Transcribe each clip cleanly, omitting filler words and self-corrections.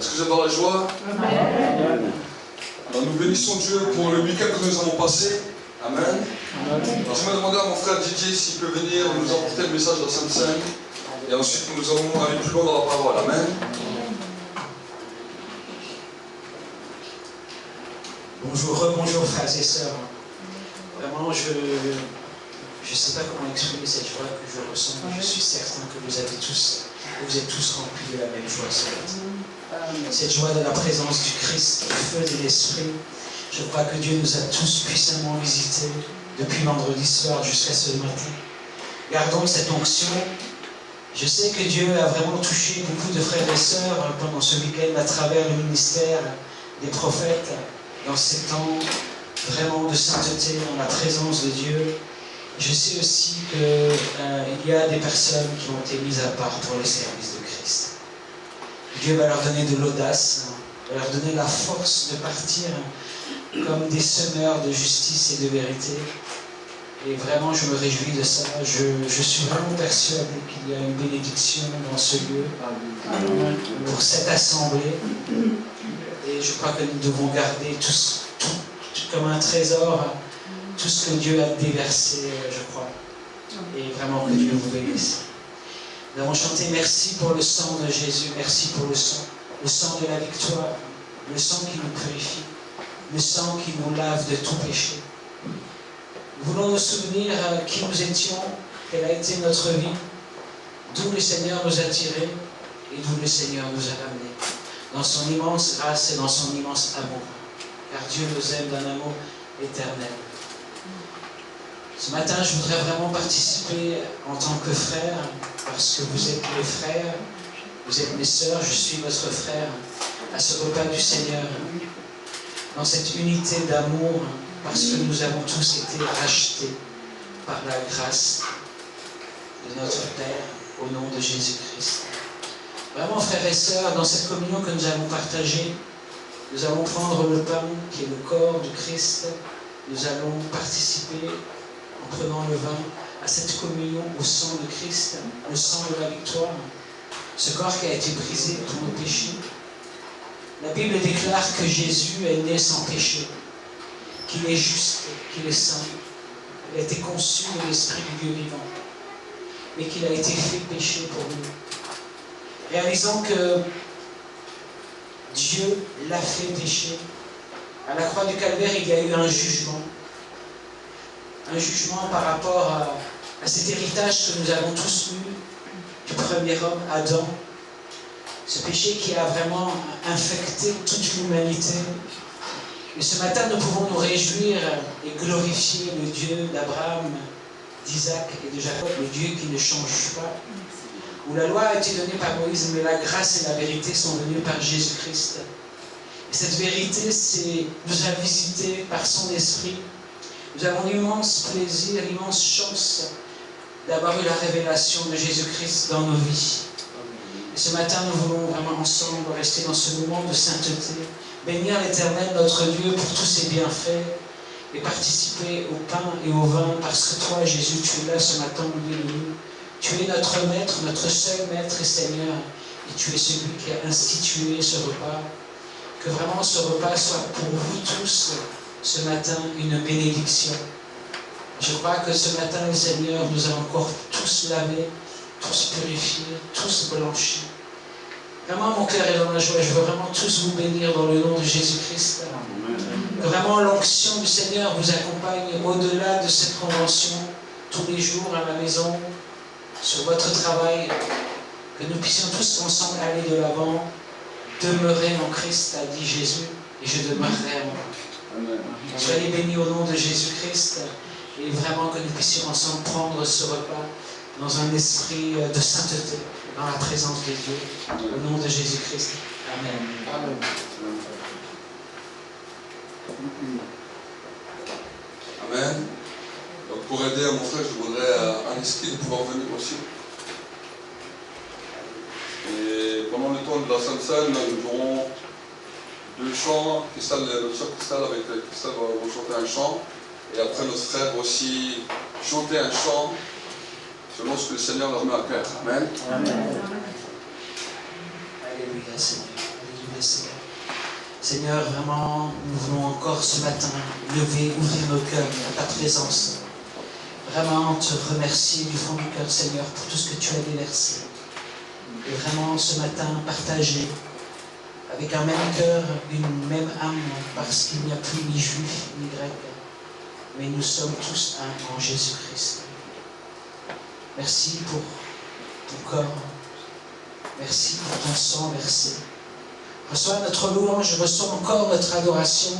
Est-ce que vous êtes dans la joie? Amen. Alors nous bénissons Dieu pour le week-end que nous avons passé. Amen. Alors je vais demander à mon frère Didier s'il peut venir nous apporter le message de la Sainte Seine. Et ensuite nous allons aller plus loin dans la parole. Amen. Bonjour, bonjour frères et sœurs. Vraiment, je ne sais pas comment exprimer cette joie que je ressens, mais je suis certain que vous êtes tous remplis de la même joie ce matin. Cette joie de la présence du Christ, du feu de l'Esprit. Je crois que Dieu nous a tous puissamment visités depuis vendredi soir jusqu'à ce matin. Gardons cette onction. Je sais que Dieu a vraiment touché beaucoup de frères et sœurs pendant ce week-end à travers le ministère des prophètes, dans ces temps vraiment de sainteté, dans la présence de Dieu. Je sais aussi qu'il y a des personnes qui ont été mises à part pour le service de Christ. Dieu va leur donner de l'audace, va leur donner la force de partir comme des semeurs de justice et de vérité. Et vraiment, je me réjouis de ça. Je suis vraiment persuadé qu'il y a une bénédiction dans ce lieu pour cette assemblée. Et je crois que nous devons garder tout comme un trésor, tout ce que Dieu a déversé, je crois. Et vraiment que Dieu vous bénisse. Nous avons chanté merci pour le sang de Jésus, merci pour le sang de la victoire, le sang qui nous purifie, le sang qui nous lave de tout péché. Nous voulons nous souvenir qui nous étions, quelle a été notre vie, d'où le Seigneur nous a tirés et d'où le Seigneur nous a ramenés. Dans son immense grâce et dans son immense amour. Car Dieu nous aime d'un amour éternel. Ce matin, je voudrais vraiment participer en tant que frère, parce que vous êtes mes frères, vous êtes mes sœurs, je suis votre frère, à ce repas du Seigneur. Dans cette unité d'amour, parce que nous avons tous été rachetés par la grâce de notre Père, au nom de Jésus-Christ. Vraiment, frères et sœurs, dans cette communion que nous allons partager, nous allons prendre le pain qui est le corps du Christ. Nous allons participer, en prenant le vin, à cette communion au sang de Christ, le sang de la victoire. Ce corps qui a été brisé pour nos péchés. La Bible déclare que Jésus est né sans péché, qu'il est juste, qu'il est saint. Il a été conçu de l'Esprit du Dieu vivant, mais qu'il a été fait péché pour nous. Réalisons que Dieu l'a fait pécher. À la croix du Calvaire, il y a eu un jugement. Un jugement par rapport à cet héritage que nous avons tous eu du premier homme, Adam. Ce péché qui a vraiment infecté toute l'humanité. Et ce matin, nous pouvons nous réjouir et glorifier le Dieu d'Abraham, d'Isaac et de Jacob, le Dieu qui ne change pas. Où la loi a été donnée par Moïse, mais la grâce et la vérité sont venues par Jésus-Christ. Et cette vérité nous a visités par son esprit. Nous avons l'immense plaisir, l'immense chance d'avoir eu la révélation de Jésus-Christ dans nos vies. Et ce matin, nous voulons vraiment ensemble rester dans ce moment de sainteté, bénir l'Éternel, notre Dieu, pour tous ses bienfaits, et participer au pain et au vin, parce que toi, Jésus, tu es là ce matin au milieu de nous. Tu es notre maître, notre seul maître et Seigneur, et tu es celui qui a institué ce repas. Que vraiment ce repas soit pour vous tous, ce matin, une bénédiction. Je crois que ce matin, le Seigneur nous a encore tous lavés, tous purifiés, tous blanchis. Vraiment, mon cœur est dans la joie. Je veux vraiment tous vous bénir dans le nom de Jésus-Christ. Que vraiment l'onction du Seigneur vous accompagne au-delà de cette convention, tous les jours à la maison, sur votre travail, que nous puissions tous ensemble aller de l'avant, demeurer en Christ, a dit Jésus, et je demeurerai en vous. Soyez bénis au nom de Jésus-Christ, et vraiment que nous puissions ensemble prendre ce repas dans un esprit de sainteté, dans la présence de Dieu, au nom de Jésus-Christ. Amen. Amen. Amen. Donc pour aider à mon frère, je voudrais un esprit de pouvoir venir aussi. Et pendant le temps de la Sainte Seine, nous aurons deux chants. Christelle, notre soeur Christelle avec Christelle va chanter un chant. Et après notre frère va aussi chanter un chant selon ce que le Seigneur leur met à cœur. Amen. Amen. Alléluia, Seigneur. Seigneur, vraiment, nous voulons encore ce matin lever, ouvrir nos cœurs à ta présence. Vraiment te remercier du fond du cœur, Seigneur, pour tout ce que tu as déversé. Et vraiment ce matin partager avec un même cœur, une même âme, parce qu'il n'y a plus ni juif ni grec, mais nous sommes tous un en Jésus-Christ. Merci pour ton corps, merci pour ton sang versé. Reçois notre louange, reçois encore notre adoration,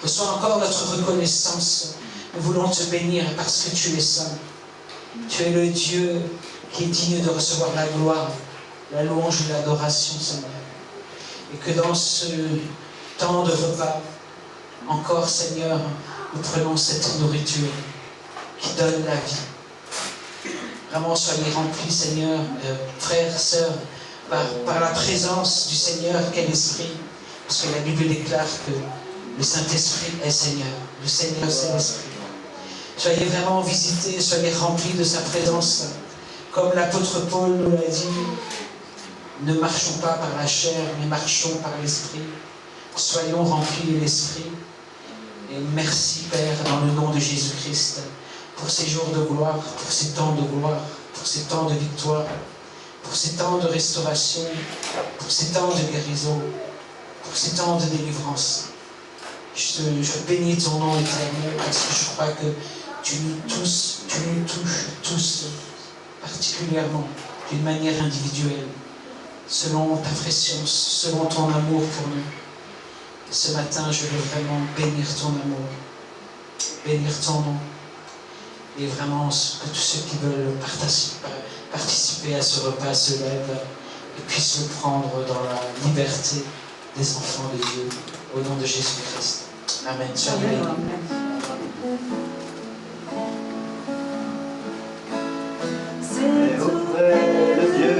reçois encore notre reconnaissance. Nous voulons te bénir parce que tu es saint. Tu es le Dieu qui est digne de recevoir la gloire, la louange et l'adoration, Seigneur. Et que dans ce temps de repas, encore, Seigneur, nous prenons cette nourriture qui donne la vie. Vraiment, soyez remplis, Seigneur, frères, sœurs, par la présence du Seigneur qu'est l'Esprit. Parce que la Bible déclare que le Saint-Esprit est Seigneur. Le Seigneur, c'est l'Esprit. Soyez vraiment visités, soyez remplis de sa présence. Comme l'apôtre Paul nous l'a dit, ne marchons pas par la chair, mais marchons par l'Esprit. Soyons remplis de l'Esprit. Et merci, Père, dans le nom de Jésus-Christ, pour ces jours de gloire, pour ces temps de gloire, pour ces temps de victoire, pour ces temps de restauration, pour ces temps de guérison, pour ces temps de délivrance. Je bénis ton nom éternel parce que je crois que tu nous touches tous particulièrement, d'une manière individuelle, selon ta présence, selon ton amour pour nous. Ce matin, je veux vraiment bénir ton amour, bénir ton nom, et vraiment que tous ceux qui veulent participer à ce repas se lèvent et puissent le prendre dans la liberté des enfants de Dieu, au nom de Jésus-Christ. Amen. Soyez bénis. C'est auprès de Dieu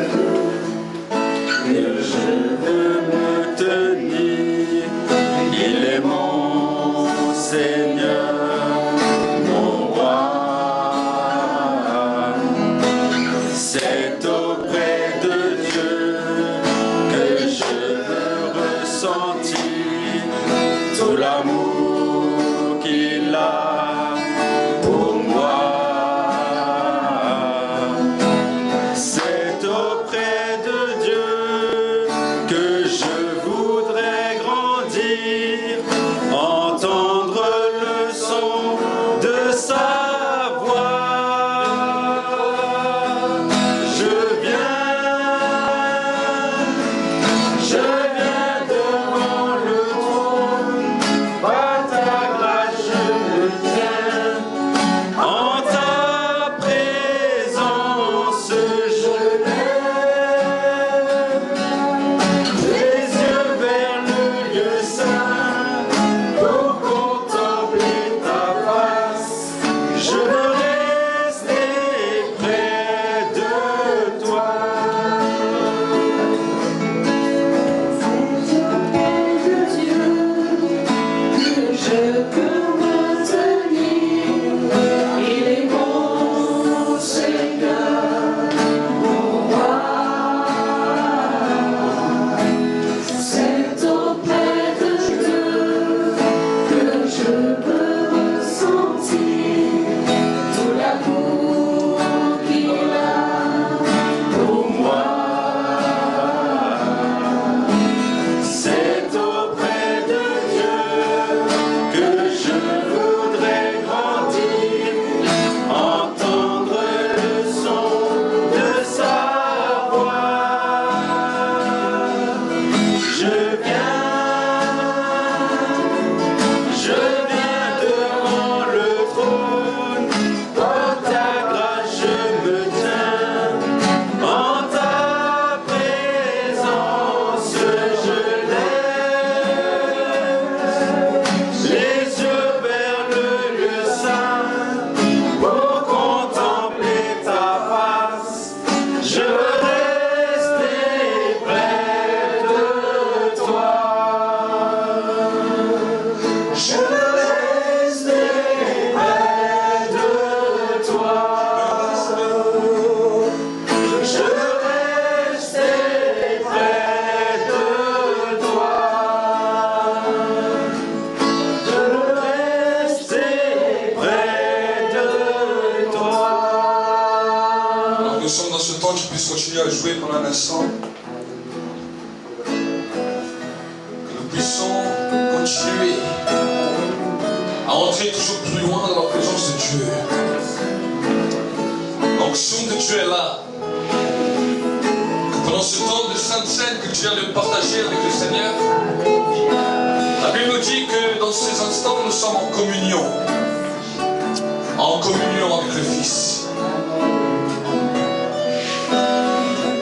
que je veux me tenir. Il est mon Seigneur, mon roi. C'est auprès de Dieu que je veux ressentir tout l'amour qu'il a pour moi. C'est auprès de Dieu que je voudrais grandir, entendre le son de sa voix. Je viens devant le trône. continuer à jouer pendant un instant. Que nous puissions continuer à entrer toujours plus loin dans la présence de Dieu. L'onction de Dieu est là. Que pendant ce temps de Sainte Seine que tu viens de partager avec le Seigneur, la Bible nous dit que dans ces instants, nous sommes en communion avec le Fils.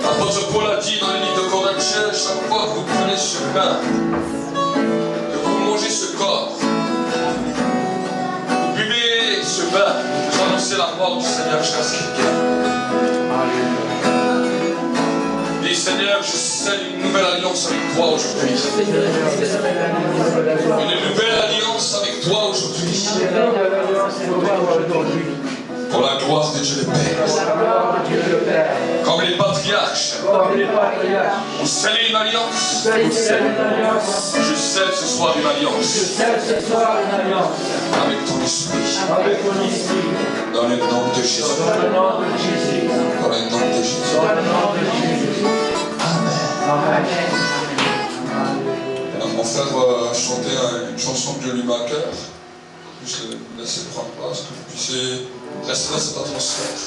L'apôtre Paul a dit dans le livre de Corinthiens, chaque fois que vous prenez ce pain, que vous mangez ce corps, vous buvez ce pain, vous annoncez la mort du Seigneur jusqu'à ce qu'il vienne. Dis Seigneur, je scelle une nouvelle alliance avec toi aujourd'hui. Une nouvelle alliance avec toi aujourd'hui. Pour la gloire de Dieu le Père. Comme les patriarches ont scellé une alliance. Je scelle ce soir une alliance. Avec ton esprit. Dans le nom de Jésus. Dans le nom de Jésus. Amen. Alors, mon frère va chanter une chanson que Dieu lui met à cœur. Juste le laisser prendre place, que vous puissiez rester dans cette atmosphère.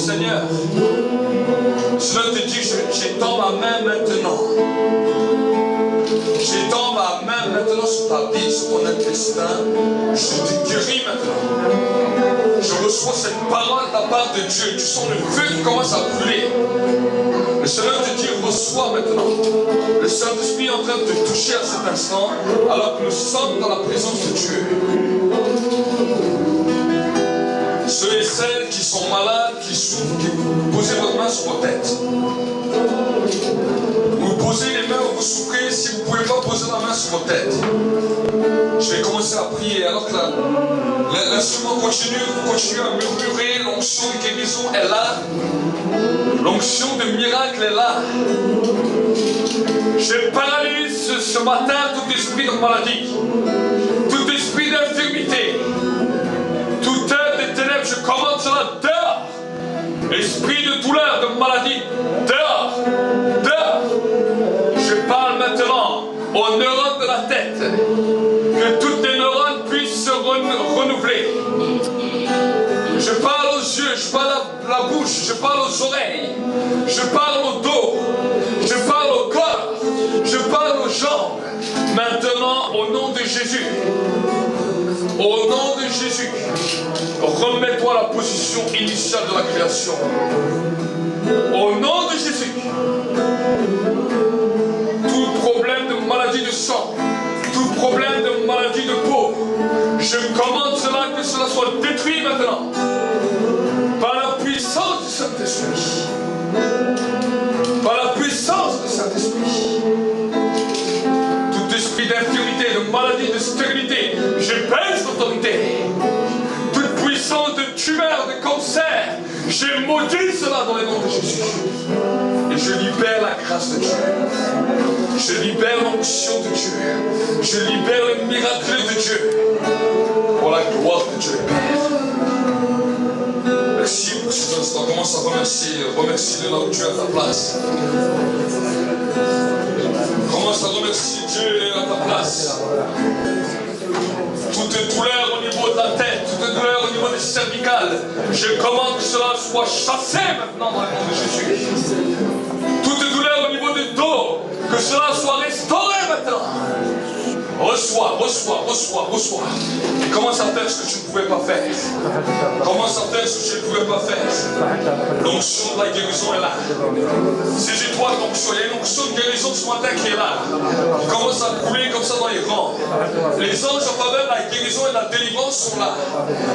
Seigneur, cela te dit, j'étends ma main maintenant. J'étends ma main maintenant sur ta vie, sur ton intestin. Je te guéris maintenant. Je reçois cette parole de la part de Dieu. Tu sens le feu qui commence à brûler. Le Seigneur te dit, reçois maintenant. Le Saint-Esprit est en train de te toucher à cet instant, alors que nous sommes dans la présence de Dieu. Ceux et celles qui sont malades, qui souffrent, vous posez votre main sur vos têtes. Vous posez les mains où vous souffrez. Si vous ne pouvez pas poser la main sur vos têtes, je vais commencer à prier. Alors que l'instrument continue, vous continuez à murmurer. L'onction de guérison est là. L'onction de miracle est là. Je paralyse ce matin tout esprit de maladie, tout esprit d'infirmité, toute œuvre des ténèbres. Je commande cela dehors. Esprit de douleur, de maladie, dehors, dehors. Je parle maintenant aux neurones de la tête, que toutes les neurones puissent se renouveler. Je parle aux yeux, je parle à la bouche, je parle aux oreilles, je parle au dos, je parle au corps, je parle aux jambes. Maintenant, au nom de Jésus, au nom de Jésus, remets-toi à la position initiale de la création. Au nom de Jésus, tout problème de maladie de sang, tout problème de maladie de peau, je commande cela, que cela soit détruit maintenant par la puissance du Saint-Esprit. Par la puissance du Saint-Esprit. Tout esprit d'infirmité, de maladie, de stérilité, je baisse l'autorité. Toute puissance de tumeur, de cancer, je maudis cela dans le nom de Jésus. Et je libère la grâce de Dieu. Je libère l'onction de Dieu. Je libère le miracle de Dieu. Pour la gloire de Dieu le Père. Merci pour cet instant. Commence à remercier. Remercie-le là où tu es à ta place. Commence à remercier Dieu à ta place. Toute douleur au niveau de la tête, toute douleur au niveau des cervicales, je commande que cela soit chassé maintenant dans le nom de Jésus. Toute douleur au niveau du dos, que cela soit restauré maintenant. Reçois, reçois, reçois, reçois. Et commence à faire ce que tu ne pouvais pas faire. Commence à faire ce que tu ne pouvais pas faire. L'onction de la guérison est là. Saisis-toi de l'onction. Il y a une onction de guérison ce matin qui est là. Qui commence à couler comme ça dans les rangs. Les anges en faveur de la guérison et de la délivrance sont là.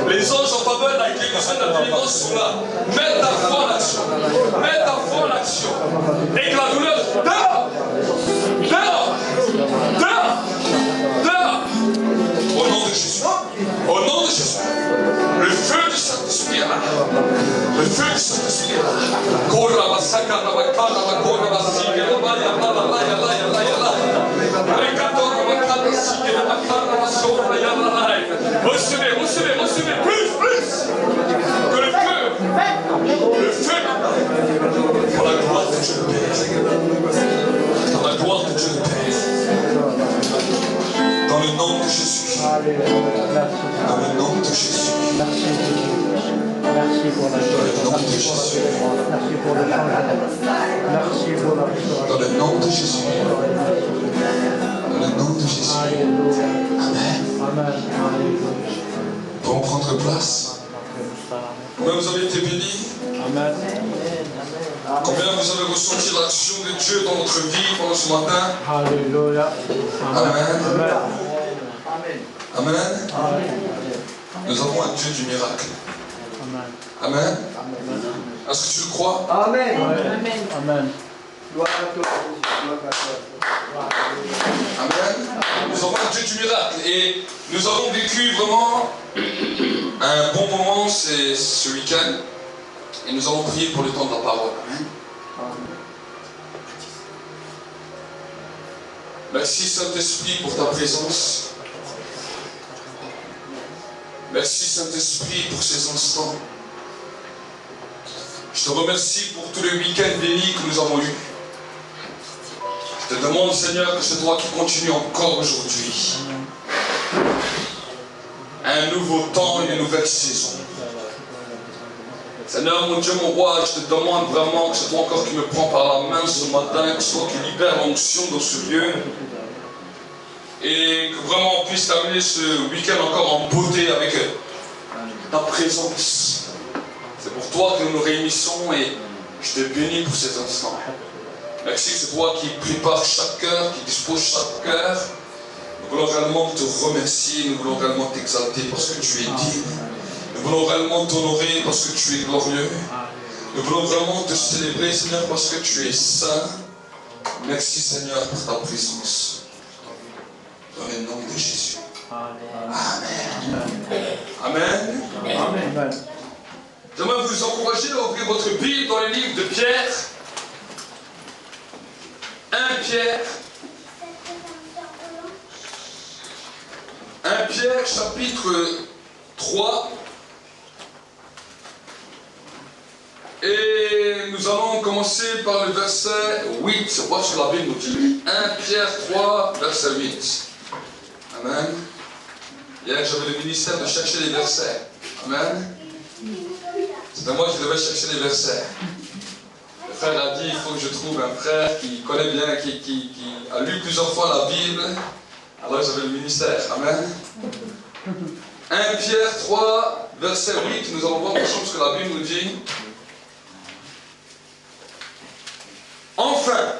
Les anges en faveur de la guérison et de la délivrance sont là. Mets ta foi en action. Mets ta foi en action. Et que la douleur dehors, dehors, dehors. Au nom de Jésus. Au nom de Jésus. Le feu du Saint-Esprit est là. Le feu du Saint-Esprit est là. Recevez, recevez, recevez. Plus, plus. Que le feu. Le feu. Pour la gloire de Dieu le Père. Pour la gloire de Dieu le Père. Dans le nom de Jésus. Dans le nom de Jésus. Merci pour la Dans le nom de Jésus. Merci pour le changement. Merci pour la restauration. Dans le nom de Jésus. Dans le nom de Jésus. Amen. Amen. Pouvons prendre place. Combien vous avez été bénis? Amen. Combien vous avez ressenti l'action de Dieu dans votre vie pendant ce matin? Alléluia. Amen. Amen. Amen. Nous avons un Dieu du miracle. Amen. Amen. Est-ce que tu le crois? Amen. Amen. Gloire à toi. Amen. Nous avons un Dieu du miracle. Et nous avons vécu vraiment un bon moment ce week-end. Et nous allons prier pour le temps de la parole. Amen. Merci Saint-Esprit pour ta présence. Merci Saint-Esprit pour ces instants. Je te remercie pour tout le week-end béni que nous avons eu. Je te demande Seigneur que c'est toi qui continue encore aujourd'hui. Un nouveau temps et une nouvelle saison. Seigneur, mon Dieu, mon roi, je te demande vraiment que c'est toi encore qui me prends par la main ce matin, que c'est toi qui libère l'onction dans ce lieu. Et que vraiment on puisse terminer ce week-end encore en beauté avec ta présence. C'est pour toi que nous nous réunissons et je te bénis pour cet instant. Merci que c'est toi qui prépare chaque cœur, qui dispose chaque cœur. Nous voulons réellement te remercier, nous voulons réellement t'exalter parce que tu es digne. Nous voulons réellement t'honorer parce que tu es glorieux. Nous voulons vraiment te célébrer, Seigneur, parce que tu es saint. Merci, Seigneur, pour ta présence. Dans le nom de Jésus. Amen. Amen. Amen. J'aimerais vous encourager à ouvrir votre Bible dans le livre de Pierre. 1 Pierre. 1 Pierre, chapitre 3. Et nous allons commencer par le verset 8. Voir ce que la Bible nous dit. 1 Pierre 3, verset 8. Amen. Hier, j'avais le ministère de chercher les versets. Amen. C'était moi qui devais chercher les versets. Le frère a dit, il faut que je trouve un frère qui connaît bien, qui a lu plusieurs fois la Bible. Alors j'avais le ministère. Amen. 1 Pierre 3, verset 8. Nous allons voir ensemble ce que la Bible nous dit. Enfin,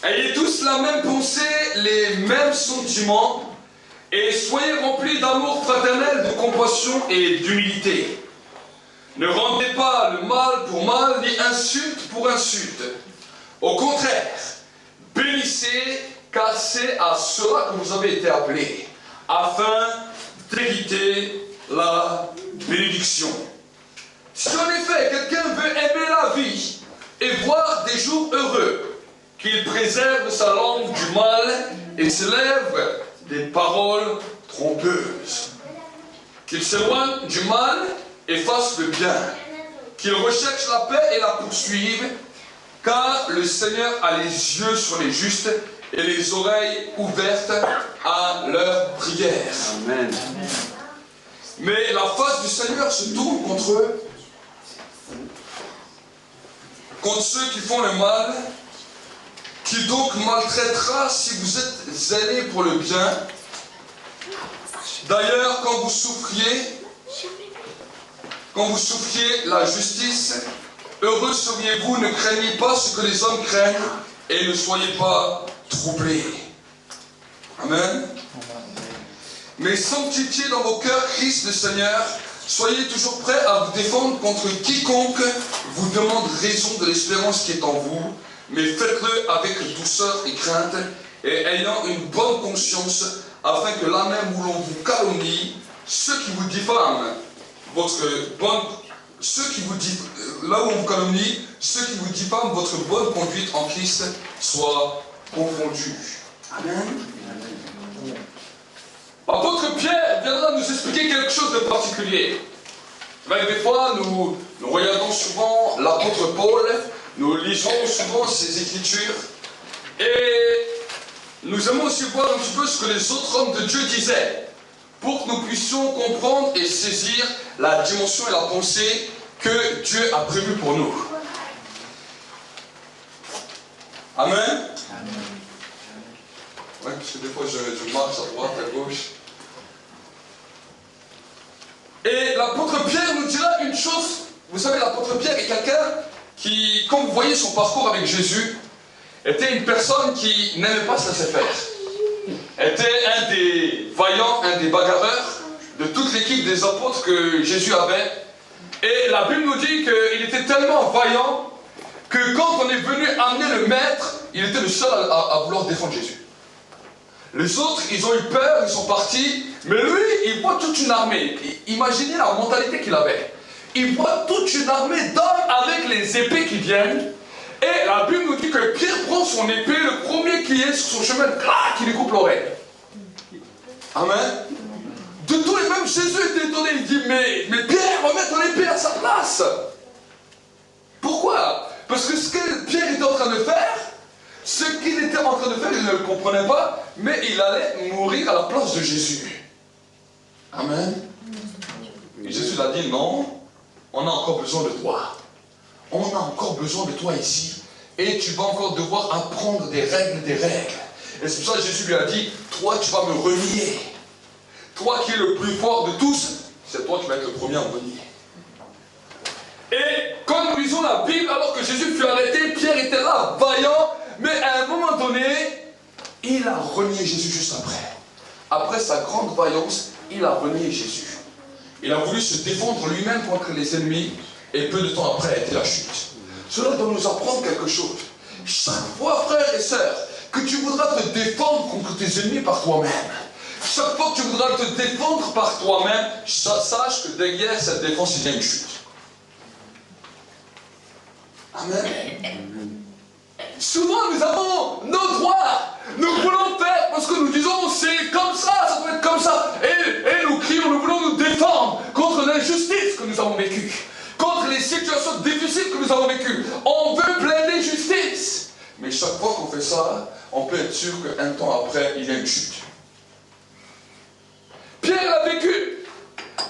ayez tous la même pensée, les mêmes sentiments, et soyez remplis d'amour fraternel, de compassion et d'humilité. Ne rendez pas le mal pour mal, ni insulte pour insulte. Au contraire, bénissez, car c'est à cela que vous avez été appelés, afin d'éviter la bénédiction. Si en effet quelqu'un veut aimer la vie et voir des jours heureux, qu'il préserve sa langue du mal et ses lèvres des paroles trompeuses. Qu'il s'éloigne du mal et fasse le bien. Qu'il recherche la paix et la poursuive, car le Seigneur a les yeux sur les justes et les oreilles ouvertes à leurs prières. Amen. Mais la face du Seigneur se tourne contre eux, contre ceux qui font le mal. Qui donc maltraitera si vous êtes zélés pour le bien. D'ailleurs, quand vous souffriez la justice, heureux seriez-vous, ne craignez pas ce que les hommes craignent, et ne soyez pas troublés. Amen. Mais sanctifiez dans vos cœurs Christ le Seigneur, soyez toujours prêts à vous défendre contre quiconque vous demande raison de l'espérance qui est en vous, mais faites-le avec douceur et crainte, et ayant une bonne conscience, afin que là même où l'on vous calomnie, ceux qui vous diffament, là où on vous calomnie, ceux qui vous diffament votre bonne conduite en Christ soient confondus. Amen. L'apôtre Pierre viendra nous expliquer quelque chose de particulier. Des fois, nous regardons souvent l'apôtre Paul, nous lisons souvent ses écritures, et nous aimons aussi voir un petit peu ce que les autres hommes de Dieu disaient, pour que nous puissions comprendre et saisir la dimension et la pensée que Dieu a prévue pour nous. Amen. Ouais, parce que des fois je marche à droite, à gauche. Et l'apôtre Pierre nous dira une chose. Vous savez, l'apôtre Pierre est quelqu'un qui, comme vous voyez son parcours avec Jésus, était une personne qui n'aimait pas se laisser faire. Était un des vaillants, un des bagarreurs de toute l'équipe des apôtres que Jésus avait. Et la Bible nous dit qu'il était tellement vaillant que quand on est venu amener le maître, il était le seul à vouloir défendre Jésus. Les autres, ils ont eu peur, ils sont partis, mais lui, il voit toute une armée. Imaginez la mentalité qu'il avait. Il voit toute une armée d'hommes avec les épées qui viennent. Et la Bible nous dit que Pierre prend son épée, le premier qui est sur son chemin, clac, il lui coupe l'oreille. Amen. De tous les mêmes, Jésus était étonné. Il dit, mais Pierre, remets ton épée à sa place. Pourquoi? Parce que ce que Pierre était en train de faire, ce qu'il était en train de faire, il ne le comprenait pas, mais il allait mourir à la place de Jésus. Amen. Et Jésus l'a dit, non, on a encore besoin de toi. On a encore besoin de toi ici. Et tu vas encore devoir apprendre des règles. Et c'est pour ça que Jésus lui a dit, toi tu vas me renier. Toi qui es le plus fort de tous, c'est toi qui vas être le premier à me renier. Et quand nous lisons la Bible, alors que Jésus fut arrêté, Pierre était là, vaillant, mais à un moment donné, il a renié Jésus juste après. Après sa grande vaillance, il a renié Jésus. Il a voulu se défendre lui-même contre les ennemis, et peu de temps après a été la chute. Cela doit nous apprendre quelque chose. Chaque fois, frères et sœurs, que tu voudras te défendre contre tes ennemis par toi-même, chaque fois que tu voudras te défendre par toi-même, sache que derrière cette défense, il y a une chute. Amen. Souvent, nous avons nos droits. Nous voulons faire parce que nous disons c'est comme ça doit être comme ça. Et nous crions, nous voulons nous défendre contre l'injustice que nous avons vécue, contre les situations difficiles que nous avons vécues. On veut plaider justice. Mais chaque fois qu'on fait ça, on peut être sûr qu'un temps après, il y a une chute. Pierre a vécu.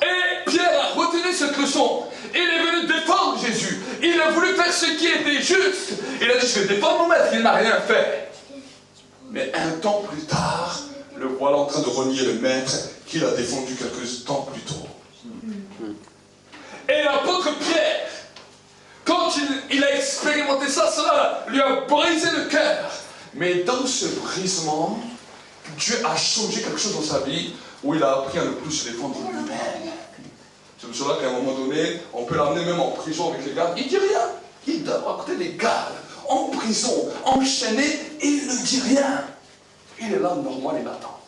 Et Pierre a retenu cette leçon. Il est venu défendre Jésus. Il a voulu faire ce qui était juste. Il a dit, je vais défendre mon maître. Il n'a rien fait. Mais un temps plus tard, le voilà en train de renier le maître qu'il a défendu quelques temps plus tôt. Et l'apôtre Pierre, quand il a expérimenté ça, cela lui a brisé le cœur. Mais dans ce brisement, Dieu a changé quelque chose dans sa vie où il a appris à ne plus se défendre lui-même. C'est pour cela qu'à un moment donné, on peut l'amener même en prison avec les gardes. Il ne dit rien. Il dort à côté des gardes, en prison, enchaîné, et il ne dit rien. Il est là, normal, il attend.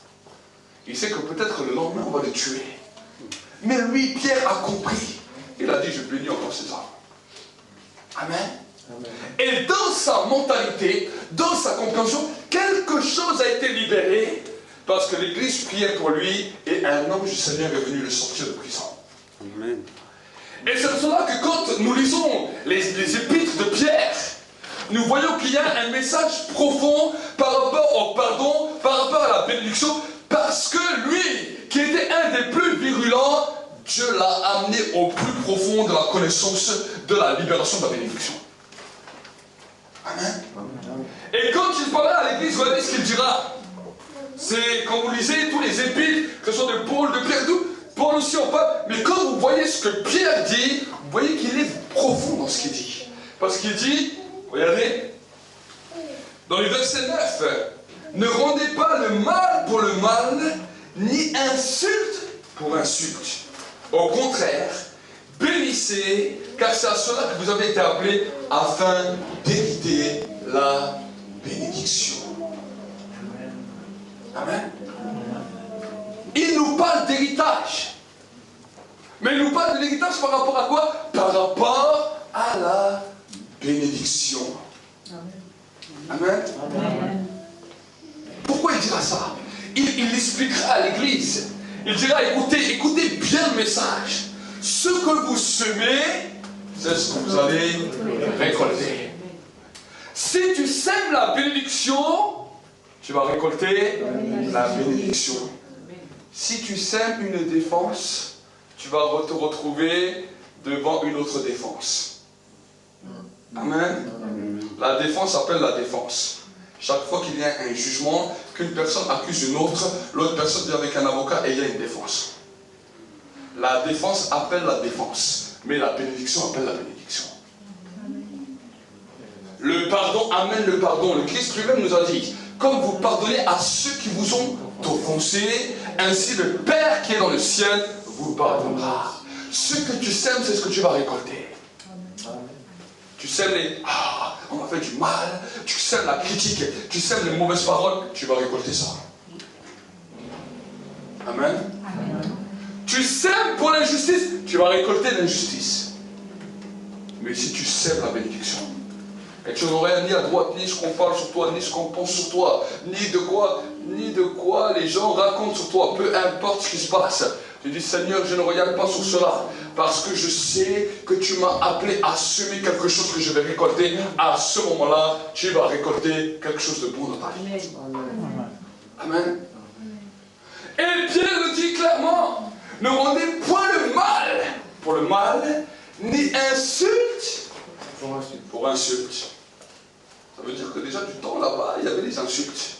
Il sait que peut-être le lendemain, on va le tuer. Mais lui, Pierre, a compris. Il a dit, je bénis encore ces hommes. Amen. Amen. Et dans sa mentalité, dans sa compréhension, quelque chose a été libéré parce que l'Église priait pour lui et un ange du Seigneur est venu le sortir de prison. Amen. Et c'est pour cela que quand nous lisons les épîtres de Pierre, nous voyons qu'il y a un message profond par rapport au pardon, par rapport à la bénédiction, parce que lui, qui était un des plus virulents, Dieu l'a amené au plus profond de la connaissance de la libération de la bénédiction. Amen. Et quand il parlera à l'église, regardez ce qu'il dira. C'est quand vous lisez tous les épîtres, que ce soit de Paul, de Pierre, tout, Paul aussi en parle, mais quand vous voyez ce que Pierre dit, vous voyez qu'il est profond dans ce qu'il dit. Parce qu'il dit, regardez, dans le verset 9, ne rendez pas le mal pour le mal, ni insulte pour insulte. Au contraire, bénissez, car c'est à cela que vous avez été appelés, afin d'hériter la bénédiction. Amen. Il nous parle d'héritage. Mais il nous parle de l'héritage par rapport à quoi? Par rapport à la bénédiction. Amen. Amen. Pourquoi il dira ça? Il l'expliquera à l'église. Il dira, écoutez bien le message. Ce que vous semez, c'est ce que vous allez récolter. Si tu sèmes la bénédiction, tu vas récolter la bénédiction. Si tu sèmes une défense, tu vas te retrouver devant une autre défense. Amen. La défense s'appelle la défense. Chaque fois qu'il y a un jugement, qu'une personne accuse une autre, l'autre personne vient avec un avocat et il y a une défense. La défense appelle la défense, mais la bénédiction appelle la bénédiction. Le pardon amène le pardon. Le Christ lui-même nous a dit, comme vous pardonnez à ceux qui vous ont offensé, ainsi le Père qui est dans le ciel vous pardonnera. Ce que tu sèmes, c'est ce que tu vas récolter. Tu sèmes les « Ah, on m'a fait du mal », tu sèmes la critique, tu sèmes les mauvaises paroles, tu vas récolter ça. Amen. Amen. Tu sèmes pour l'injustice, tu vas récolter l'injustice. Mais si tu sèmes la bénédiction, et tu n'auras ni à droite, ni ce qu'on parle sur toi, ni ce qu'on pense sur toi, ni de quoi les gens racontent sur toi, peu importe ce qui se passe. Tu dis, Seigneur, je ne regarde pas sur cela, parce que je sais que tu m'as appelé à semer quelque chose que je vais récolter. À ce moment-là, tu vas récolter quelque chose de bon dans ta vie. Amen. Et Pierre le dit clairement, ne rendez point le mal pour le mal, ni insulte Pour insulte. pour insulte. Ça veut dire que déjà du temps là-bas, il y avait des insultes.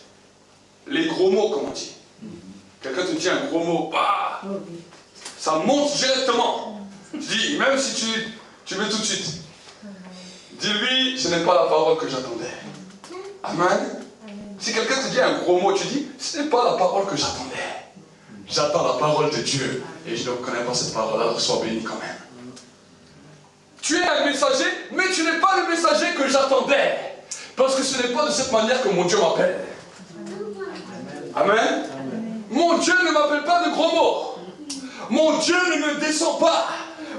Les gros mots, comme on dit. Quelqu'un te dit un gros mot, bah, ça monte directement. Je dis, même si tu veux tout de suite, dis-lui, ce n'est pas la parole que j'attendais. Amen. Si quelqu'un te dit un gros mot, tu dis, ce n'est pas la parole que j'attendais. J'attends la parole de Dieu et je ne connais pas cette parole, alors sois béni quand même. Tu es un messager, mais tu n'es pas le messager que j'attendais. Parce que ce n'est pas de cette manière que mon Dieu m'appelle. Amen. Mon Dieu ne m'appelle pas de gros mots. Mon Dieu ne me descend pas.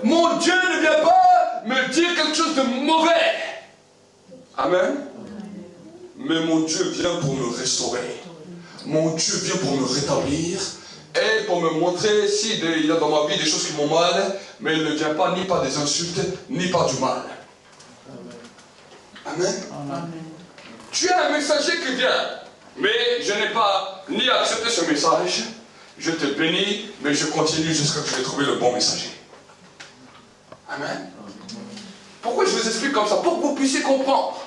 Mon Dieu ne vient pas me dire quelque chose de mauvais. Amen. Mais mon Dieu vient pour me restaurer. Mon Dieu vient pour me rétablir et pour me montrer s'il y a dans ma vie des choses qui m'ont mal, mais il ne vient pas ni par des insultes, ni par du mal. Amen. Amen. Tu es un messager qui vient, mais je n'ai pas ni accepté ce message. Je te bénis, mais je continue jusqu'à ce que j'ai trouvé le bon messager. Amen. Pourquoi je vous explique comme ça? Pour que vous puissiez comprendre.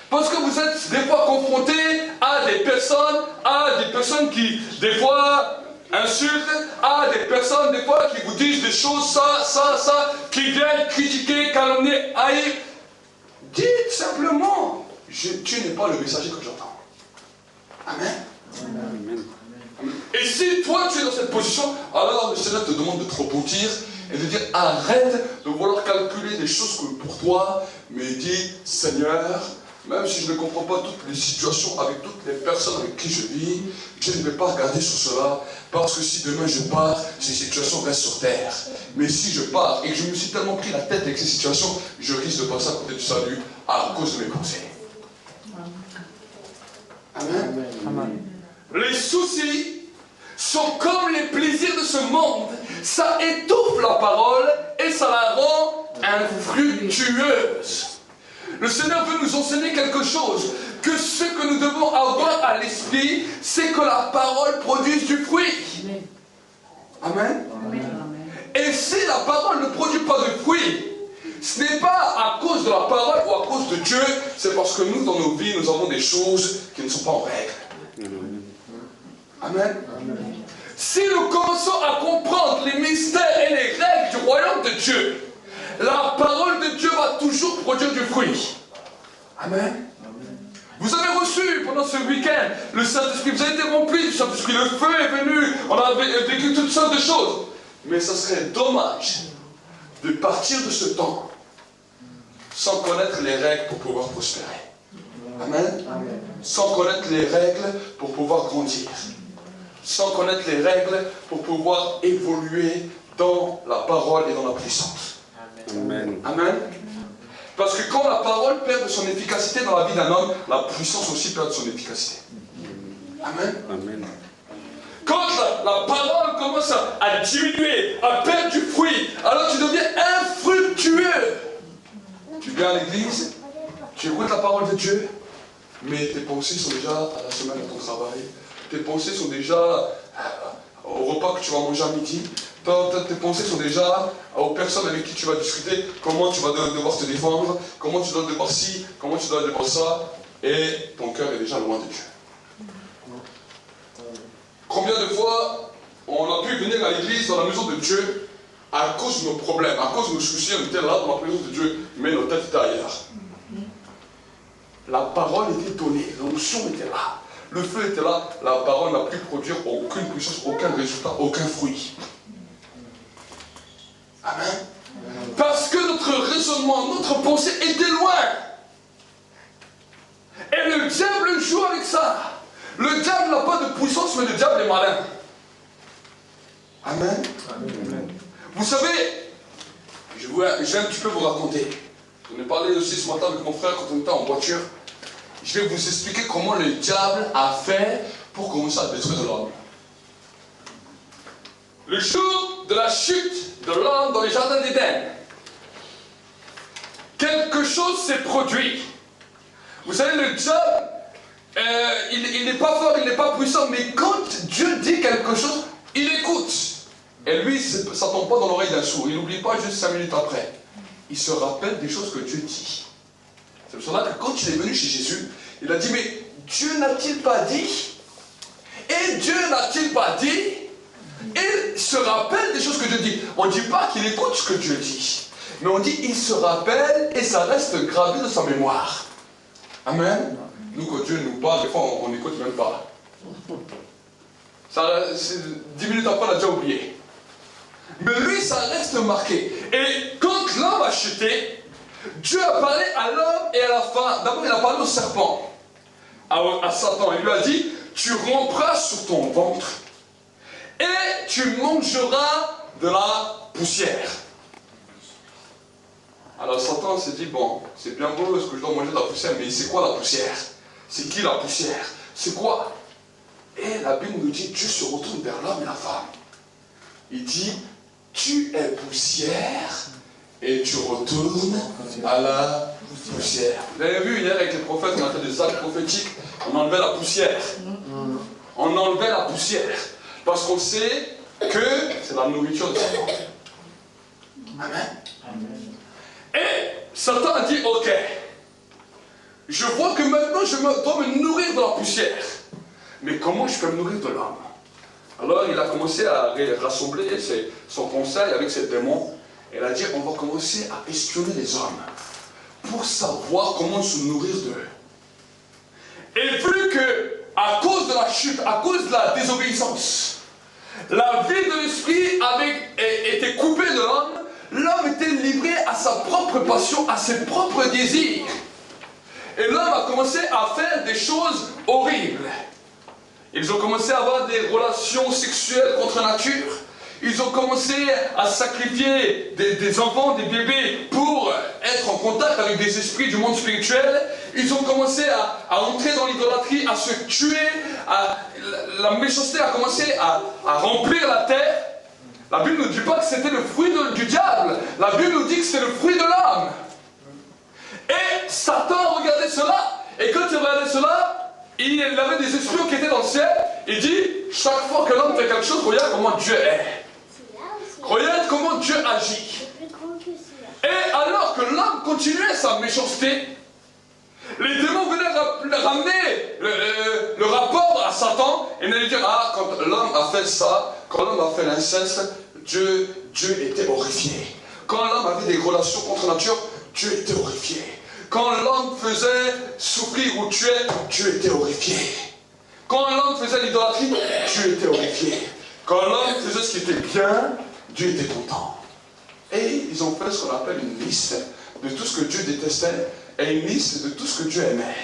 Parce que vous êtes des fois confrontés à des personnes qui, des fois, insultent, à des personnes, des fois, qui vous disent des choses, ça, qui viennent critiquer, calomnier, haïr. Dites simplement, tu n'es pas le messager que j'entends. Amen. Amen. Et si toi tu es dans cette position, alors le Seigneur te demande de te repentir et de dire arrête de vouloir calculer des choses pour toi, mais dis Seigneur, même si je ne comprends pas toutes les situations avec toutes les personnes avec qui je vis, je ne vais pas regarder sur cela, parce que si demain je pars, ces situations restent sur terre. Mais si je pars et que je me suis tellement pris la tête avec ces situations, je risque de passer à côté du salut à cause de mes pensées. Amen. Amen. Les soucis sont comme les plaisirs de ce monde. Ça étouffe la parole et ça la rend infructueuse. Le Seigneur veut nous enseigner quelque chose, que ce que nous devons avoir à l'esprit, c'est que la parole produise du fruit. Amen. Amen. Et si la parole ne produit pas de fruit, ce n'est pas à cause de la parole ou à cause de Dieu, c'est parce que nous, dans nos vies, nous avons des choses qui ne sont pas en règle. Amen. Amen. Si nous commençons à comprendre les mystères et les règles du royaume de Dieu, la parole de Dieu va toujours produire du fruit. Amen. Amen. Vous avez reçu pendant ce week-end le Saint-Esprit, vous avez été remplis du Saint-Esprit, le feu est venu, on a vécu toutes sortes de choses. Mais ce serait dommage de partir de ce temps sans connaître les règles pour pouvoir prospérer. Amen. Amen. Sans connaître les règles pour pouvoir grandir. Sans connaître les règles pour pouvoir évoluer dans la parole et dans la puissance. Amen. Amen. Parce que quand la parole perd de son efficacité dans la vie d'un homme, la puissance aussi perd de son efficacité. Amen. Amen. Quand la parole commence à diminuer, à perdre du fruit, alors tu deviens infructueux. Tu viens à l'église, tu écoutes la parole de Dieu, mais tes pensées sont déjà à la semaine de ton travail. Tes pensées sont déjà au repas que tu vas manger à midi. Tes pensées sont déjà aux personnes avec qui tu vas discuter, comment tu vas devoir te défendre, comment tu dois devoir ci, comment tu dois devoir ça, et ton cœur est déjà loin de Dieu. Combien de fois on a pu venir à l'église, dans la maison de Dieu, à cause de nos problèmes, à cause de nos soucis, on était là dans la présence de Dieu, mais notre tête était ailleurs. La parole était donnée, l'onction était là. Le feu était là, la parole n'a pu produire aucune puissance, aucun résultat, aucun fruit. Amen. Parce que notre raisonnement, notre pensée était loin. Et le diable joue avec ça. Le diable n'a pas de puissance, mais le diable est malin. Amen. Amen. Vous savez, je vais un petit peu vous raconter. J'en ai parlé aussi ce matin avec mon frère quand on était en voiture. Je vais vous expliquer comment le diable a fait pour commencer à détruire l'homme. Le jour de la chute de l'homme dans les jardins d'Éden, quelque chose s'est produit. Vous savez, le diable, il n'est pas fort, il n'est pas puissant, mais quand Dieu dit quelque chose, il écoute. Et lui, ça ne tombe pas dans l'oreille d'un sourd. Il n'oublie pas juste 5 minutes après. il se rappelle des choses que Dieu dit. C'est pour cela que quand il est venu chez Jésus, il a dit, mais Dieu n'a-t-il pas dit? Et Dieu n'a-t-il pas dit? Il se rappelle des choses que Dieu dit. On ne dit pas qu'il écoute ce que Dieu dit. Mais on dit, il se rappelle et ça reste gravé dans sa mémoire. Amen. Nous, quand Dieu nous parle, des fois, on n'écoute même pas. 10 minutes après, on a déjà oublié. Mais lui, ça reste marqué. Et quand l'homme a chuté, Dieu a parlé à l'homme et à la femme. D'abord, il a parlé au serpent, à Satan. Il lui a dit, tu ramperas sur ton ventre et tu mangeras de la poussière. Alors Satan s'est dit, bon, c'est bien beau ce que je dois manger de la poussière, mais c'est quoi la poussière? C'est qui la poussière? C'est quoi? Et la Bible nous dit, Dieu se retourne vers l'homme et la femme. Il dit, tu es poussière et tu retournes à la poussière. Vous avez vu hier avec les prophètes, on a fait des actes prophétiques, on enlevait la poussière. On enlevait la poussière. Parce qu'on sait que c'est la nourriture de Satan. Amen. Et Satan a dit, ok, je vois que maintenant je dois me nourrir de la poussière. Mais comment je peux me nourrir de l'homme? Alors il a commencé à rassembler son conseil avec ses démons. Et il a dit, on va commencer à espionner les hommes pour savoir comment se nourrir d'eux. Et vu que, à cause de la chute, à cause de la désobéissance, la vie de l'esprit avait été coupée de l'homme, l'homme était livré à sa propre passion, à ses propres désirs. Et l'homme a commencé à faire des choses horribles. Ils ont commencé à avoir des relations sexuelles contre nature. Ils ont commencé à sacrifier des enfants, des bébés pour être en contact avec des esprits du monde spirituel. Ils ont commencé à entrer dans l'idolâtrie, à se tuer. La méchanceté a commencé à remplir la terre. La Bible ne dit pas que c'était le fruit du diable. La Bible nous dit que c'est le fruit de l'homme. Et Satan regardait cela. Et quand il regardait cela, il avait des espions qui étaient dans le ciel. Il dit, chaque fois que l'homme fait quelque chose, regarde comment Dieu est. Regarde comment Dieu agit. Et alors que l'homme continuait sa méchanceté, les démons venaient ramener le rapport à Satan et venaient lui dire, ah, quand l'homme a fait ça, quand l'homme a fait l'inceste, Dieu était horrifié. Quand l'homme avait des relations contre nature, Dieu était horrifié. Quand l'homme faisait souffrir ou tuer, Dieu était horrifié. Quand l'homme faisait l'idolâtrie, Dieu était horrifié. Quand l'homme faisait ce qui était bien, Dieu était content. Et ils ont fait ce qu'on appelle une liste de tout ce que Dieu détestait et une liste de tout ce que Dieu aimait.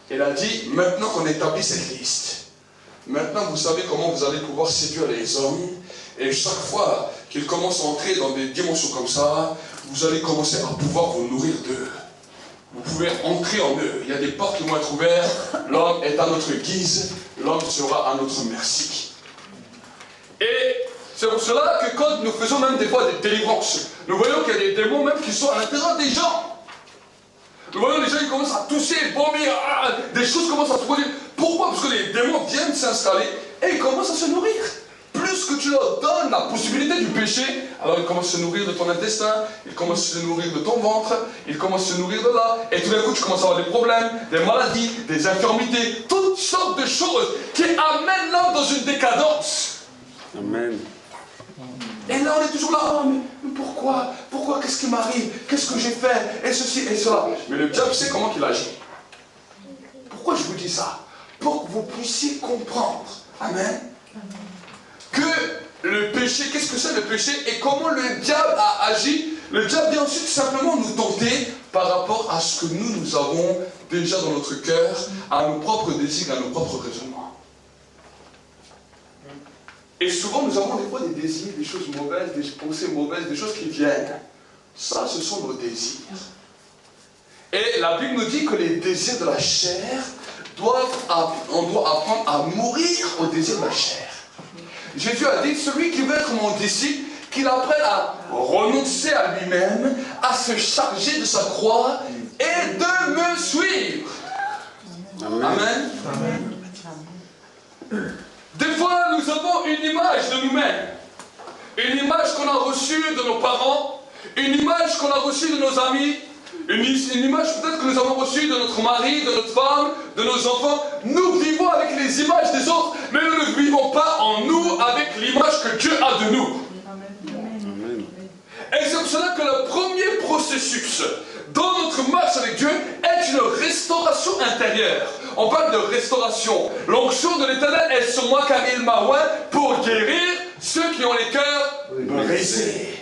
Il a dit, maintenant qu'on établit cette liste, maintenant vous savez comment vous allez pouvoir séduire les hommes. Et chaque fois qu'ils commencent à entrer dans des dimensions comme ça, vous allez commencer à pouvoir vous nourrir d'eux. Vous pouvez entrer en eux. Il y a des portes qui vont être ouvertes. L'homme est à notre guise. L'homme sera à notre merci. Et c'est pour cela que quand nous faisons même des fois des délivrances, nous voyons qu'il y a des démons même qui sont à l'intérieur des gens. Nous voyons les gens qui commencent à tousser, vomir, des choses commencent à se produire. Pourquoi? Parce que les démons viennent s'installer et ils commencent à se nourrir. Plus que tu leur donnes la possibilité du péché, alors ils commencent à se nourrir de ton intestin, ils commencent à se nourrir de ton ventre, ils commencent à se nourrir de là, et tout d'un coup tu commences à avoir des problèmes, des maladies, des infirmités, toutes sortes de choses qui amènent l'homme dans une décadence. Amen. Et là on est toujours là, oh, mais pourquoi? Pourquoi? Qu'est-ce qui m'arrive? Qu'est-ce que j'ai fait? Et ceci et cela. Mais le diable sait comment il agit. Pourquoi je vous dis ça? Pour que vous puissiez comprendre. Amen. Que le péché, qu'est-ce que c'est le péché et comment le diable a agi. Le diable vient ensuite simplement nous tenter par rapport à ce que nous avons déjà dans notre cœur, à nos propres désirs, à nos propres raisonnements. Et souvent nous avons des fois des désirs, des choses mauvaises, des pensées mauvaises, des choses qui viennent. Ça, ce sont nos désirs. Et la Bible nous dit que les désirs de la chair on doit apprendre à mourir aux désirs de la chair. Jésus a dit, celui qui veut être mon disciple, qu'il apprenne à renoncer à lui-même, à se charger de sa croix et de me suivre. Amen. Amen. Amen. Des fois, nous avons une image de nous-mêmes, une image qu'on a reçue de nos parents, Une image qu'on a reçue de nos amis, une image peut-être que nous avons reçue de notre mari, de notre femme, de nos enfants. Nous vivons avec les images des autres, mais nous ne vivons pas en nous avec l'image que Dieu a de nous. Et c'est pour cela que le premier processus dans notre marche avec Dieu est une restauration intérieure. On parle de restauration. L'onction de l'Éternel est sur moi car il m'a oint pour guérir ceux qui ont les cœurs brisés.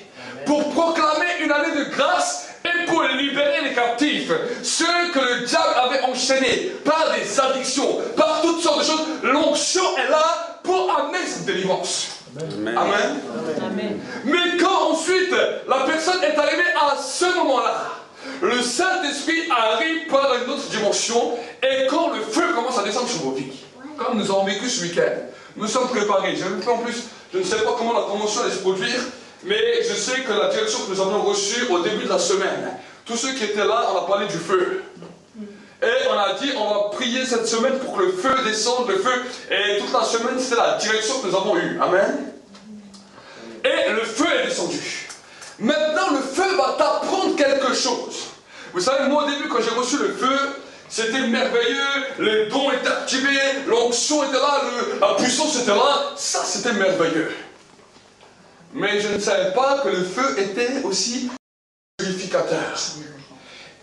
Pour proclamer une année de grâce et pour libérer les captifs. Ceux que le diable avait enchaînés par des addictions, par toutes sortes de choses. L'onction est là pour amener cette délivrance. Amen. Amen. Amen. Mais quand ensuite la personne est arrivée à ce moment-là, le Saint-Esprit arrive par une autre dimension et quand le feu commence à descendre sur vos vies, comme nous avons vécu ce week-end, nous sommes préparés. En plus, je ne sais pas comment la convention allait se produire, mais je sais que la direction que nous avons reçue au début de la semaine, tous ceux qui étaient là, on a parlé du feu. Et on a dit, on va prier cette semaine pour que le feu descende, le feu. Et toute la semaine, c'était la direction que nous avons eue. Amen. Et le feu est descendu. Maintenant, le feu va t'apprendre quelque chose. Vous savez, moi au début, quand j'ai reçu le feu, c'était merveilleux, les dons étaient activés, l'onction était là, la puissance était là. Ça, c'était merveilleux. Mais je ne savais pas que le feu était aussi purificateur.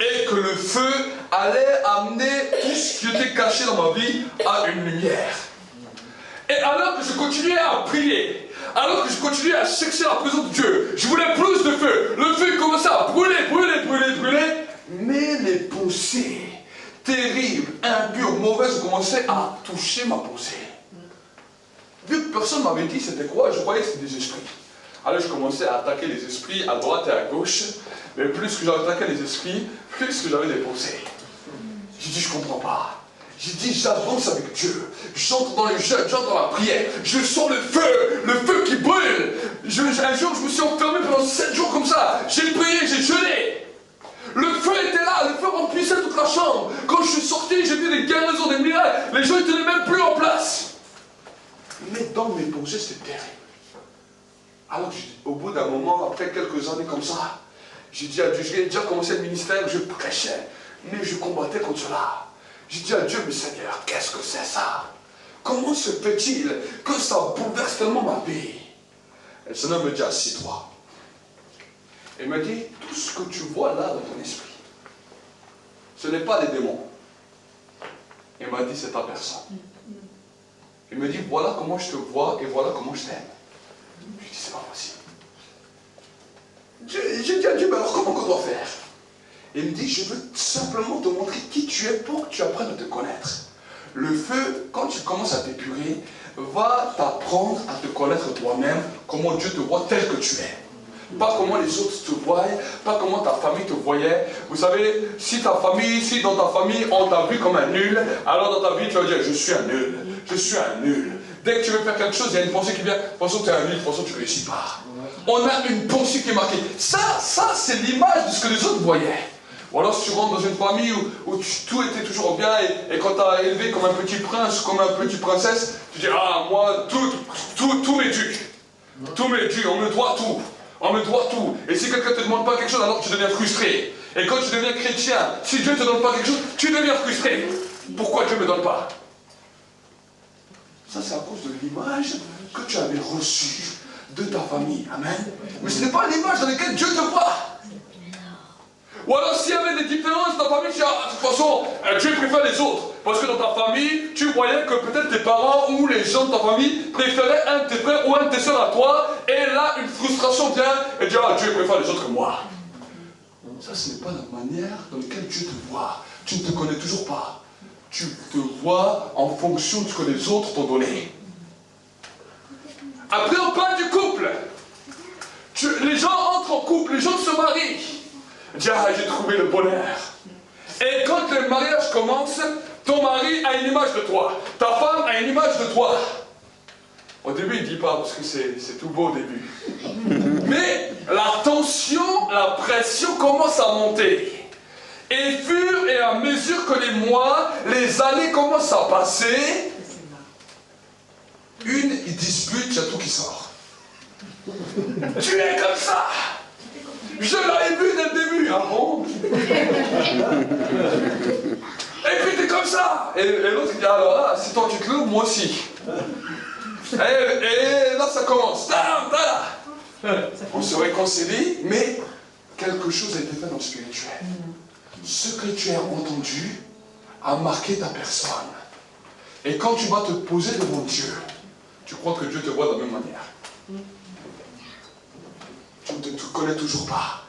Et que le feu allait amener tout ce qui était caché dans ma vie à une lumière. Et alors que je continuais à prier, alors que je continuais à chercher la présence de Dieu, je voulais plus de feu. Le feu commençait à brûler, brûler, brûler, brûler. Mais les pensées terribles, impures, mauvaises commençaient à toucher ma pensée. Vu que personne ne m'avait dit c'était quoi, je croyais que c'était des esprits. Alors je commençais à attaquer les esprits à droite et à gauche. Mais plus que j'attaquais les esprits, plus que j'avais des pensées. J'ai dit, je ne comprends pas. J'ai dit, j'avance avec Dieu. J'entre dans le jeûne, j'entre dans la prière. Je sens le feu qui brûle. Un jour, je me suis enfermé pendant 7 jours comme ça. J'ai prié, j'ai jeûné. Le feu était là, le feu remplissait toute la chambre. Quand je suis sorti, j'ai vu des guérisons, des miracles. Les gens ne tenaient même plus en place. Mais dans mes pensées, c'était terrible. Alors, au bout d'un moment, après quelques années comme ça, j'ai dit à Dieu, j'ai déjà commencé le ministère, je prêchais, mais je combattais contre cela. J'ai dit à Dieu, mais Seigneur, qu'est-ce que c'est ça? Comment se fait-il que ça bouleverse tellement ma vie? Et le Seigneur me dit, assis-toi. Il me dit, tout ce que tu vois là dans ton esprit, ce n'est pas des démons. Il m'a dit, c'est ta personne. Il me dit, voilà comment je te vois et voilà comment je t'aime. Je lui ai dit, c'est pas possible. J'ai dit à Dieu, mais alors comment on doit faire? Il me dit, je veux simplement te montrer qui tu es pour que tu apprennes à te connaître. Le feu, quand tu commences à t'épurer, va t'apprendre à te connaître toi-même, comment Dieu te voit tel que tu es. Pas comment les autres te voient, pas comment ta famille te voyait. Vous savez, si dans ta famille, on t'a vu comme un nul, alors dans ta vie, tu vas dire, je suis un nul, je suis un nul. Dès que tu veux faire quelque chose, il y a une pensée qui vient, de toute façon tu es un nul, de toute façon tu ne réussis pas. On a une pensée qui est marquée. Ça c'est l'image de ce que les autres voyaient. Ou alors si tu rentres dans une famille où tout était toujours bien et quand tu as élevé comme un petit prince, comme une petite princesse, tu dis, ah moi, tout m'est dû. Tout m'est dû, on me doit tout. On me doit tout. Et si quelqu'un ne te demande pas quelque chose, alors tu deviens frustré. Et quand tu deviens chrétien, si Dieu ne te donne pas quelque chose, tu deviens frustré. Pourquoi Dieu ne me donne pas? Ça c'est à cause de l'image que tu avais reçue de ta famille. Amen. Mais ce n'est pas l'image dans laquelle Dieu te voit. Ou alors s'il y avait des différences dans ta famille, tu dis, ah, de toute façon, Dieu préfère les autres. Parce que dans ta famille, tu voyais que peut-être tes parents ou les gens de ta famille préféraient un de tes frères ou un de tes soeurs à toi. Et là, une frustration vient et dit, ah, Dieu préfère les autres que moi. Ça, ce n'est pas la manière dans laquelle Dieu te voit. Tu ne te connais toujours pas. Tu te vois en fonction de ce que les autres t'ont donné. Après, on parle du couple. Les gens entrent en couple, les gens se marient. Dis, ah, j'ai trouvé le bonheur. Et quand le mariage commence, ton mari a une image de toi. Ta femme a une image de toi. Au début, il ne dit pas, parce que c'est tout beau au début. Mais la tension, la pression commence à monter. Et fur et à mesure que les mois, les années commencent à passer, il dispute, il y a tout qui sort. Tu es comme ça. Je l'avais vu dès le début. Ah bon? Et puis t'es comme ça. Et l'autre dit, alors là, si toi tu te loues, moi aussi. Et là ça commence. On se réconcilie, mais quelque chose a été fait dans le spirituel. Ce que tu as entendu a marqué ta personne. Et quand tu vas te poser devant Dieu, tu crois que Dieu te voit de la même manière. Tu ne te connais toujours pas.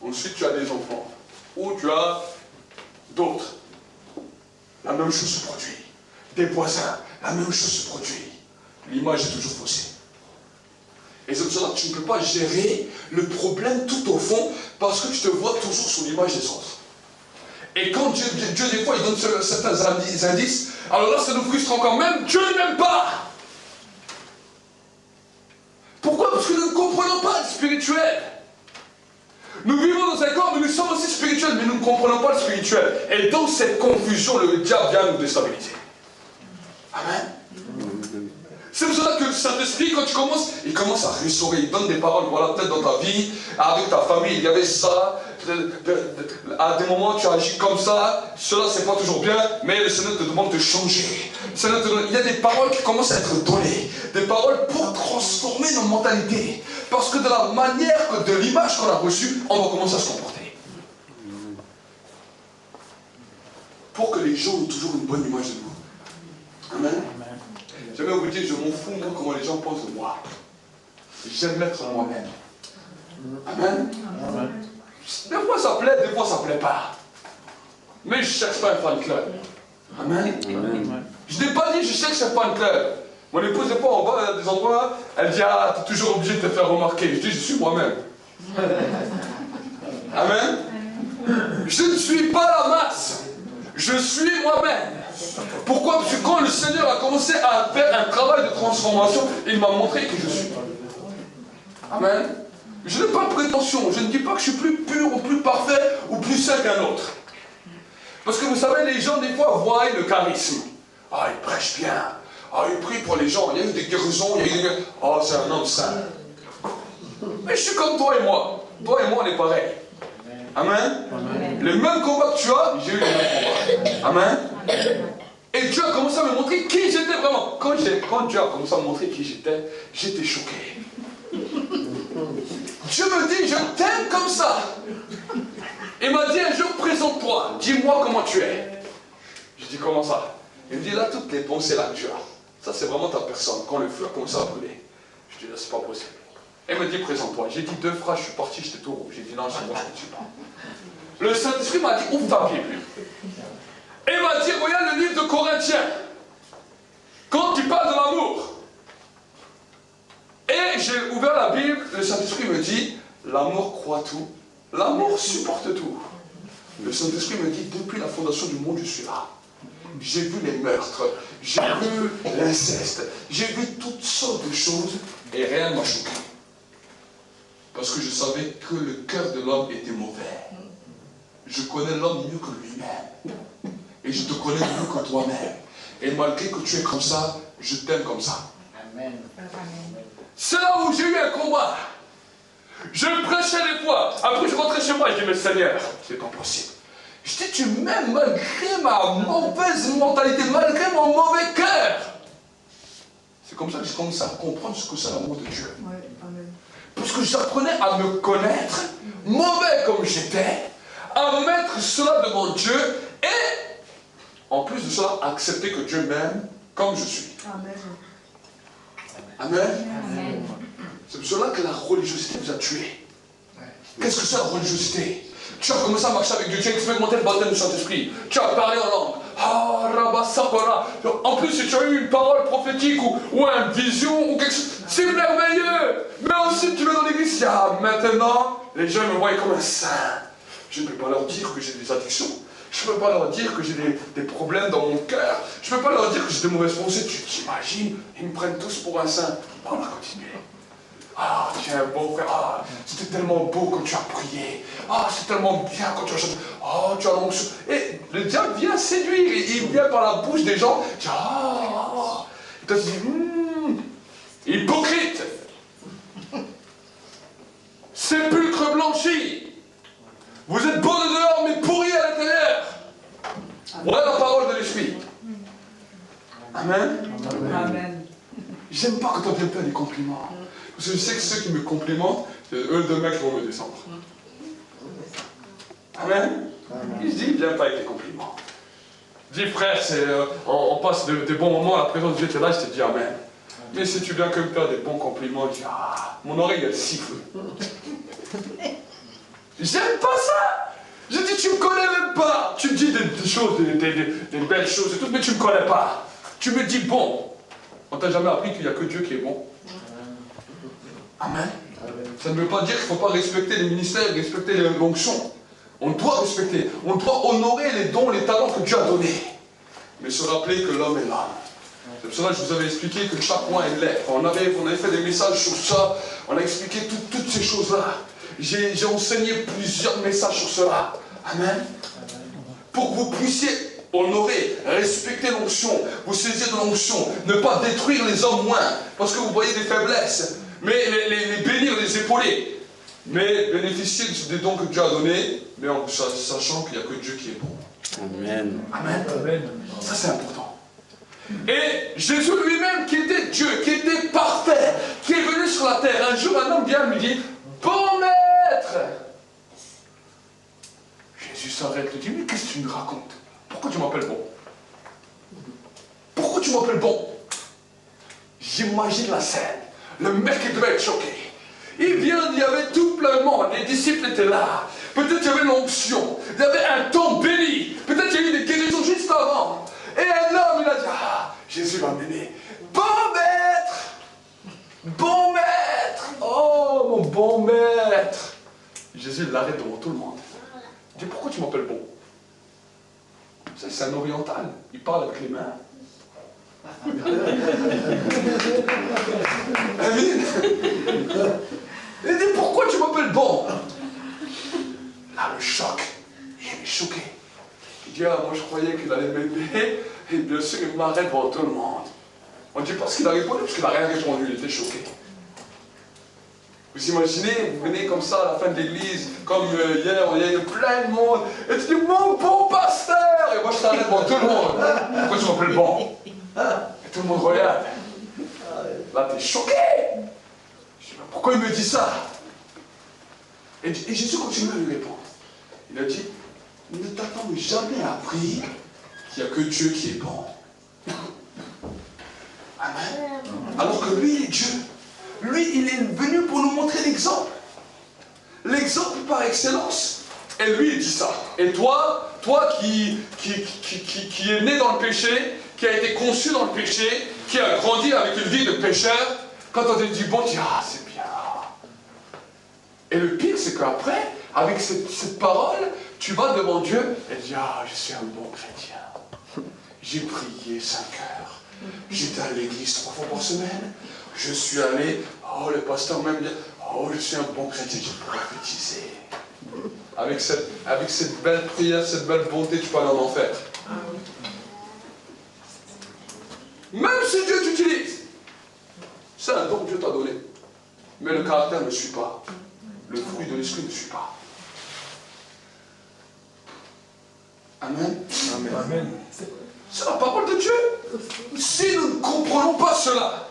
Ensuite, tu as des enfants. Ou tu as d'autres. La même chose se produit. Des voisins, la même chose se produit. L'image est toujours faussée. Et c'est pour cela que tu ne peux pas gérer le problème tout au fond parce que tu te vois toujours sous l'image des autres. Et quand Dieu des fois, il donne certains indices, alors là, ça nous frustre encore même. Dieu n'aime pas. Pourquoi? Parce que nous ne comprenons pas le spirituel. Nous vivons dans un corps, mais nous sommes aussi spirituels, mais nous ne comprenons pas le spirituel. Et dans cette confusion, le diable vient nous déstabiliser. Amen. C'est pour cela que le Saint-Esprit, quand il commence à restaurer, il donne des paroles, voilà, peut-être dans ta vie, avec ta famille, il y avait ça, à des moments tu agis comme ça, cela c'est pas toujours bien, mais le Seigneur te demande de changer. Il y a des paroles qui commencent à être données, des paroles pour transformer nos mentalités. Parce que de la manière, de l'image qu'on a reçue, on va commencer à se comporter. Pour que les gens aient toujours une bonne image de nous. Amen. J'aimerais vous dire, je m'en fous, moi, comment les gens pensent de moi. J'aime l'être moi-même. Amen. Amen. Des fois ça plaît, des fois ça plaît pas. Mais je ne cherche pas un fan club. Amen. Amen. Je n'ai pas dit je cherche un fan club. Mon épouse, des fois, on va à des endroits, elle dit, ah, tu es toujours obligé de te faire remarquer. Je dis, je suis moi-même. Amen. Je ne suis pas la masse. Je suis moi-même. Pourquoi? Parce que quand le Seigneur a commencé à faire un travail de transformation, il m'a montré que je suis. Amen. Je n'ai pas de prétention. Je ne dis pas que je suis plus pur ou plus parfait ou plus saint qu'un autre. Parce que vous savez, les gens, des fois, voient le charisme. Ah, il prêche bien. Ah, il prie pour les gens. Il y a eu des guérisons. Il y a eu des... Ah, c'est un homme saint. Mais je suis comme toi et moi. Toi et moi, on est pareils. Amen. Amen. Le même combat que tu as, j'ai eu le même combat. Amen. Et Dieu a commencé à me montrer qui j'étais vraiment. Quand Dieu a commencé à me montrer qui j'étais choqué. Dieu me dit, je t'aime comme ça. Il m'a dit un jour, présente-toi, dis-moi comment tu es. Je dis, comment ça? Il me dit, là, toutes les pensées là que tu as, ça c'est vraiment ta personne. Quand le feu a commencé à brûler, je dis, là, c'est pas possible. Il me dit, présente-toi. J'ai dit 2 phrases, je suis parti, j'étais tout rouge. J'ai dit, non, c'est moi, je ne suis pas. Le Saint-Esprit m'a dit, ouvre ta Bible. Et il m'a dit, regarde le livre de Corinthiens. Quand il parle de l'amour. Et j'ai ouvert la Bible, le Saint-Esprit me dit, l'amour croit tout, l'amour supporte tout. Le Saint-Esprit me dit, depuis la fondation du monde, je suis là. J'ai vu les meurtres, j'ai vu l'inceste, j'ai vu toutes sortes de choses et rien ne m'a choqué. Parce que je savais que le cœur de l'homme était mauvais. Je connais l'homme mieux que lui-même. Et je te connais mieux que toi-même. Et malgré que tu es comme ça, je t'aime comme ça. Amen. C'est là où j'ai eu un combat. Je prêchais des fois. Après je rentrais chez moi et je dis, mais Seigneur, c'est pas possible. Je dis, tu m'aimes malgré ma mauvaise mentalité, malgré mon mauvais cœur. C'est comme ça que j'ai commencé à comprendre ce que c'est l'amour de Dieu. Ouais, amen. Parce que j'apprenais à me connaître, mauvais comme j'étais, à mettre cela devant Dieu et, en plus de cela, accepter que Dieu m'aime comme je suis. Amen. Amen. Amen. C'est pour cela que la religiosité vous a tué. Qu'est-ce que c'est la religiosité? Tu as commencé à marcher avec Dieu, tu as expérimenté le baptême du Saint-Esprit, tu as parlé en langue. Ah, Rabba Sapara. En plus, si tu as eu une parole prophétique ou une vision ou quelque chose, c'est merveilleux. Mais ensuite, tu vas dans l'église, maintenant, les gens me voient comme un saint. Je ne peux pas leur dire que j'ai des addictions. Je ne peux pas leur dire que j'ai des problèmes dans mon cœur. Je ne peux pas leur dire que j'ai de mauvaises pensées. Tu t'imagines, ils me prennent tous pour un saint. On va continuer. Ah, tu es un beau frère. Ah, c'était tellement beau quand tu as prié. Ah, c'est tellement bien quand tu as chanté. Ah, tu as l'onction. Et le diable vient séduire. Il vient par la bouche des gens. Il dit, ah. Et toi, tu dis, hypocrite. Sépulcre blanchi. Vous êtes beaux de dehors, mais pourris à l'intérieur. Voilà la parole de l'Esprit. Amen. Amen. J'aime pas quand on vient me faire des compliments. Parce que je sais que ceux qui me complimentent, c'est eux demain qui vont me descendre. Amen. Il se dit, viens pas avec les compliments. Dis frère, on passe des bons moments à la présence de Dieu, tu es là, je te dis Amen. Mais si tu viens que me faire des bons compliments, je dis, ah, mon oreille elle siffle. J'aime pas ça. Je dis, tu me connais même pas. Tu me dis des choses, des belles choses et tout, mais tu me connais pas. Tu me dis bon. On t'a jamais appris qu'il n'y a que Dieu qui est bon. Amen. Ça ne veut pas dire qu'il ne faut pas respecter les ministères, respecter les fonctions. On doit respecter, on doit honorer les dons, les talents que Dieu a donnés. Mais se rappeler que l'homme est l'âme. C'est pour cela que je vous avais expliqué que chaque point est l'être. On avait fait des messages sur ça, on a expliqué toutes ces choses-là. J'ai enseigné plusieurs messages sur cela. Amen. Pour que vous puissiez honorer, respecter l'onction, vous saisir de l'onction, ne pas détruire les hommes moins, parce que vous voyez des faiblesses, mais les bénir, les épauler, mais bénéficier des dons que Dieu a donnés, mais en sachant qu'il n'y a que Dieu qui est bon. Amen. Amen. Amen. Ça c'est important. Et Jésus lui-même, qui était Dieu, qui était parfait, qui est venu sur la terre, un jour un homme vient lui dit, bon maître. Jésus s'arrête et dit, mais qu'est-ce que tu me racontes? Pourquoi tu m'appelles bon? Pourquoi tu m'appelles bon? J'imagine la scène. Le mec il devait être choqué. Il vient, il y avait tout plein de monde, les disciples étaient là. Peut-être il y avait l'onction, il y avait un temps béni. Peut-être il y a eu des guérisons juste avant. Et un homme, il a dit, ah, Jésus va m'aimer. Bon maître! Bon maître! Oh, mon bon maître! Jésus l'arrête devant tout le monde. Il dit, pourquoi tu m'appelles bon? C'est un oriental, il parle avec les mains. Amen. Il dit, pourquoi tu m'appelles bon? Là, le choc, il est choqué. Il dit, ah, moi je croyais qu'il allait m'aimer, et bien sûr il m'arrête devant tout le monde. On ne dit pas ce qu'il a répondu, parce qu'il n'a rien répondu, il était choqué. Vous imaginez, vous venez comme ça à la fin de l'église, comme hier, il y a plein de monde, et tu dis, mon bon pasteur, et moi je t'arrête devant tout le monde. Pourquoi tu m'appelles bon? Et tout le monde regarde. Là, t'es choqué. Je dis, pourquoi il me dit ça? Et Jésus continue à lui répondre. Il a dit, ne t'attends jamais appris qu'il n'y a que Dieu qui est bon. Amen. Alors que lui, il est Dieu. Lui, il est venu pour nous montrer l'exemple. L'exemple par excellence. Et lui, il dit ça. Et toi qui est né dans le péché, qui a été conçu dans le péché, qui a grandi avec une vie de pécheur, quand on te dit bon, tu dis, ah, c'est bien. Et le pire, c'est qu'après, avec cette parole, tu vas devant Dieu et tu dis, ah, je suis un bon chrétien. J'ai prié 5 heures. J'étais à l'église 3 fois par semaine. Je suis allé, oh, le pasteur même dit, oh, je suis un bon chrétien, j'ai prophétisé. Avec cette belle prière, cette belle bonté, tu peux aller en enfer. Même si Dieu t'utilise, c'est un don que Dieu t'a donné. Mais le caractère ne suit pas. Le fruit de l'esprit ne suit pas. Amen. Amen. Amen. C'est la parole de Dieu. Si nous ne comprenons pas cela,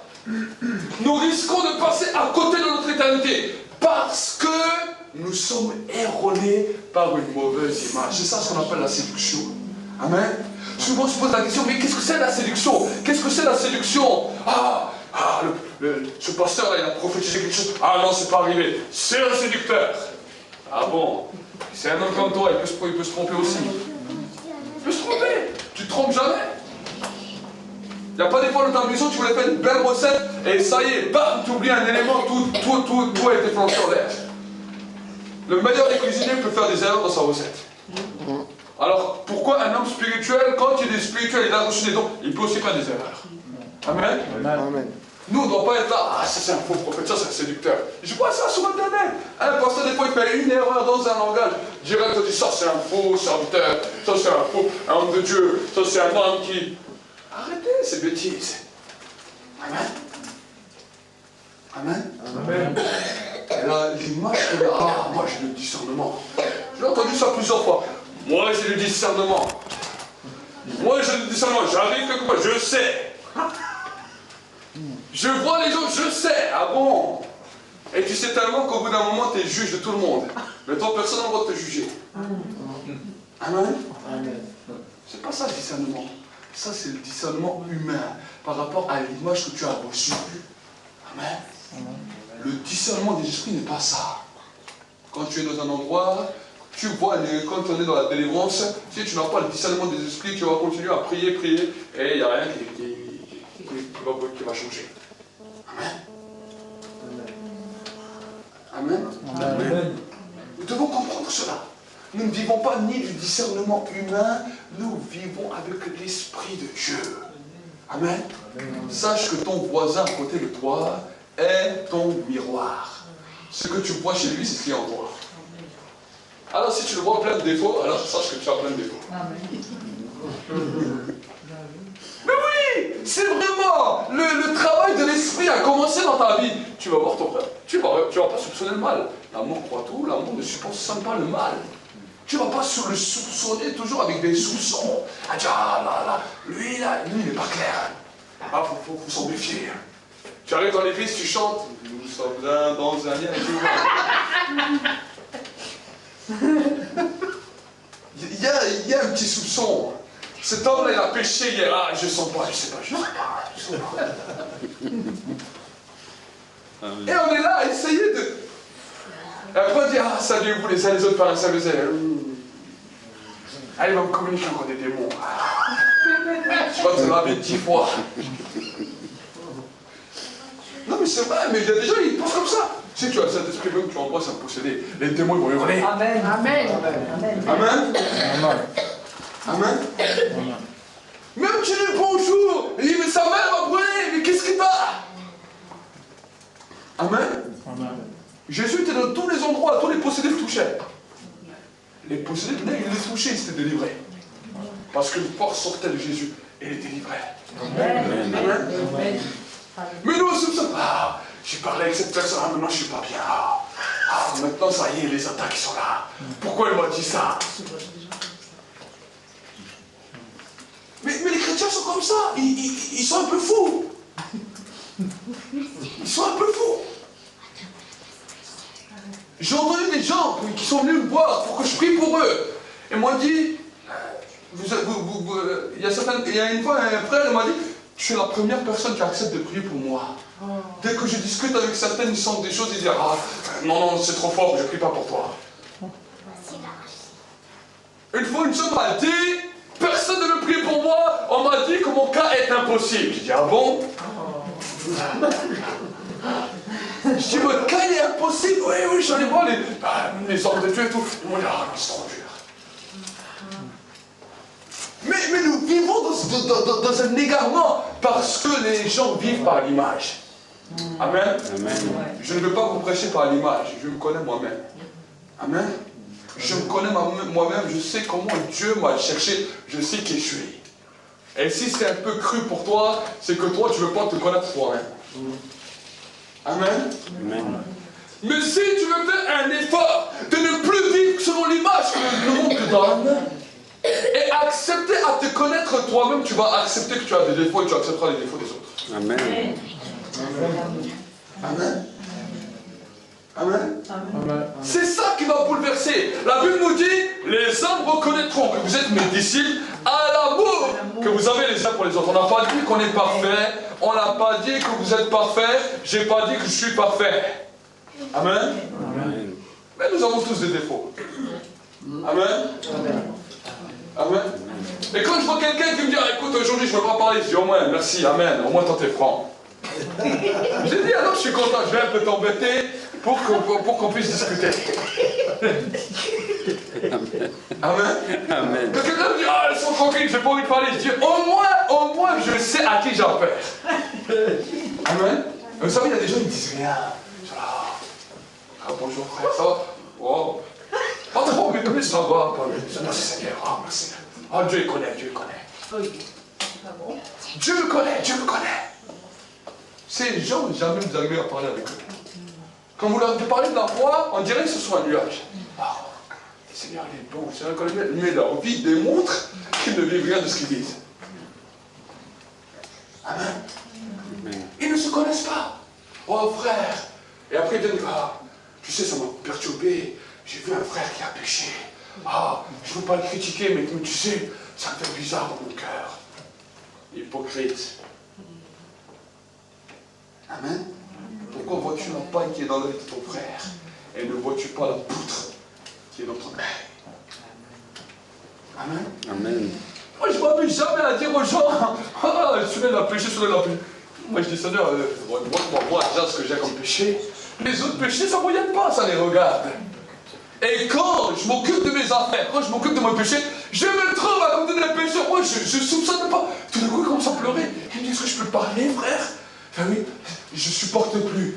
nous risquons de passer à côté de notre éternité. Parce que nous sommes erronés par une mauvaise image. C'est ça ce qu'on appelle la séduction. Amen. Souvent on se pose la question, mais qu'est-ce que c'est la séduction? Qu'est-ce que c'est la séduction? Ce pasteur là, il a prophétisé quelque chose. Ah non, c'est pas arrivé. C'est un séducteur. Ah bon? C'est un homme comme toi, il peut se tromper aussi. Il peut se tromper. Tu te trompes jamais. Il n'y a pas des fois dans ta maison, tu voulais faire une belle recette, et ça y est, bam, tu oublies un élément, tout a été planté en l'air. Le meilleur des cuisiniers peut faire des erreurs dans sa recette. Alors, pourquoi un homme spirituel, quand il est spirituel, il a reçu des dons, il peut aussi faire des erreurs? Amen. Amen. Nous, on ne doit pas être là, ah, ça c'est un faux prophète, ça c'est un séducteur. Je vois ça sur Internet. Un pasteur, des fois, il fait une erreur dans un langage. Direct, on dit, ça c'est un faux serviteur, ça c'est un faux homme de Dieu, ça c'est un homme qui... Arrêtez ces bêtises. Amen. Amen. Amen. Et là, l'image que ah, moi j'ai le discernement. J'ai entendu ça plusieurs fois. Moi j'ai le discernement. Moi j'ai le discernement. J'arrive quelque part, je sais. Je vois les gens, je sais. Ah bon? Et tu sais tellement qu'au bout d'un moment, tu es juge de tout le monde. Mais toi, personne n'a le droit de te juger. Amen. C'est pas ça le discernement. Ça, c'est le discernement humain par rapport à l'image que tu as reçue. Amen. Le discernement des esprits n'est pas ça. Quand tu es dans un endroit, tu vois, quand on est dans la délivrance, si tu n'as pas le discernement des esprits, tu vas continuer à prier, prier, et il n'y a rien qui va changer. Amen. Amen. Amen. Nous devons comprendre cela. Nous ne vivons pas ni du discernement humain, nous vivons avec l'Esprit de Dieu. Amen. Sache que ton voisin à côté de toi est ton miroir. Ce que tu vois chez lui, c'est ce qui est en toi. Alors si tu le vois plein de défauts, alors sache que tu as plein de défauts. Mais oui, c'est vraiment le travail de l'esprit a commencé dans ta vie. Tu vas voir ton frère. Tu vas pas soupçonner le mal. L'amour croit tout, l'amour ne soupçonne pas le mal. Tu ne vas pas le soupçonner toujours avec des soupçons. Ah là, lui, il n'est pas clair. Ah, faut s'en méfier. Tu arrives dans l'église, tu chantes. Nous sommes dans un lien. Il y a un petit soupçon. Cet homme-là, il a péché hier. Ah, je ne sens pas, je ne sais pas. Et on est là à essayer de... Et après on dit, ah, saluez-vous les uns les autres par un salut. Ah, il va me communiquer encore des démons. Je crois que ça m'a 10 fois. Non mais c'est vrai, mais il y a des gens, ils pensent comme ça. Si tu as le Saint-Esprit, même tu envoies ça posséder, les démons ils vont hurler. Amen. Amen. Amen. Amen. Amen. Même tu dis bonjour, il dit mais sa mère m'a brûlé, mais qu'est-ce qui va? Amen. Amen. Jésus était dans tous les endroits, tous les possédés le touchaient. Les possédés venaient, ils les touchaient, ils s'étaient délivrés. Parce que le force sortait de Jésus et les délivrait. Amen. Amen. Amen. Mais nous aussi, ah, j'ai parlé avec cette personne, ah, maintenant je ne suis pas bien. Ah, maintenant ça y est, les attaques sont là. Pourquoi elle m'a dit ça? Mais les chrétiens sont comme ça, ils sont un peu fous. Ils sont un peu fous. J'ai entendu des gens qui sont venus me voir pour que je prie pour eux. Et m'ont dit, il y a une fois, un frère m'a dit, tu es la première personne qui accepte de prier pour moi. Dès que je discute avec certaines, ils sentent des choses, ils disent, ah, non, c'est trop fort, je ne prie pas pour toi. Une fois, une soeur m'a dit, personne ne veut prier pour moi, on m'a dit que mon cas est impossible. J'ai dit, ah bon? Je dis, votre cas est impossible. Oui, j'allais voir les ordres de Dieu et tout. Ils m'ont dit, ah, c'est trop dur. Mais nous vivons dans un égarement parce que les gens vivent par l'image. Amen. Amen. Je ne veux pas vous prêcher par l'image, je me connais moi-même. Amen. Je me connais moi-même, je sais comment Dieu m'a cherché, je sais qui je suis. Et si c'est un peu cru pour toi, c'est que toi, tu ne veux pas te connaître toi-même. Amen. Amen. Mais si tu veux faire un effort de ne plus vivre selon l'image que le monde te donne, et accepter à te connaître toi-même, tu vas accepter que tu as des défauts et tu accepteras les défauts des autres. Amen. Amen. Amen. Amen. C'est ça qui va bouleverser. La Bible nous dit, les hommes reconnaîtront que vous êtes mes disciples à l'amour que vous avez les uns pour les autres. On n'a pas dit qu'on est parfait, on n'a pas dit que vous êtes parfait, j'ai pas dit que je suis parfait. Amen. Amen. Mais nous avons tous des défauts. Amen. Amen. Amen. Et quand je vois quelqu'un qui me dit, ah, écoute, aujourd'hui je ne veux pas parler, je dis, au moins, merci, amen, au moins toi t'es franc. J'ai dit, alors je suis content, je vais un peu t'embêter pour qu'on puisse discuter. Amen. Amen. Quand quelqu'un me dit, ah, elles sont tranquilles, je n'ai pas envie de parler, je dis, au moins je sais à qui j'ai affaire. Amen. Vous savez, il y a des gens qui ne disent rien. Ah, bonjour frère, ça va? Oh. Pas trop, mais ça va. Merci Seigneur. Ah, merci. Ah, Dieu le connaît, Dieu le connaît. Dieu le connaît, Dieu le connaît. Ces gens, jamais vous arrivez à parler avec eux. Quand vous leur parlez de la foi, on dirait que ce soit un nuage. Oh, le Seigneur, il est bon. Le Seigneur, quand il met leur vie, démontre qu'ils ne vivent rien de ce qu'ils disent. Amen. Ils ne se connaissent pas. Oh frère. Et après ils viennent, ah, tu sais, ça m'a perturbé. J'ai vu un frère qui a péché. Ah, je ne veux pas le critiquer, mais tu sais, ça me fait bizarre dans mon cœur. Hypocrite. Amen. Pourquoi vois-tu la paille qui est dans l'œil de ton frère et ne vois-tu pas la poutre qui est dans ton œil? Amen. Amen. Moi, je ne m'amuse jamais à dire aux gens, ah, celui-là il a péché, celui-là il a péché. Moi, je dis, Seigneur, moi déjà ce que j'ai comme péché. Les autres péchés, ça ne regarde pas, ça les regarde. Et quand je m'occupe de mes affaires, quand je m'occupe de mon péché, je me trouve à côté des pécheurs. Moi, je ne soupçonne pas. Tout d'un coup, il commence à pleurer. Il me dit, est-ce que je peux parler, frère? Enfin oui, je ne supporte plus.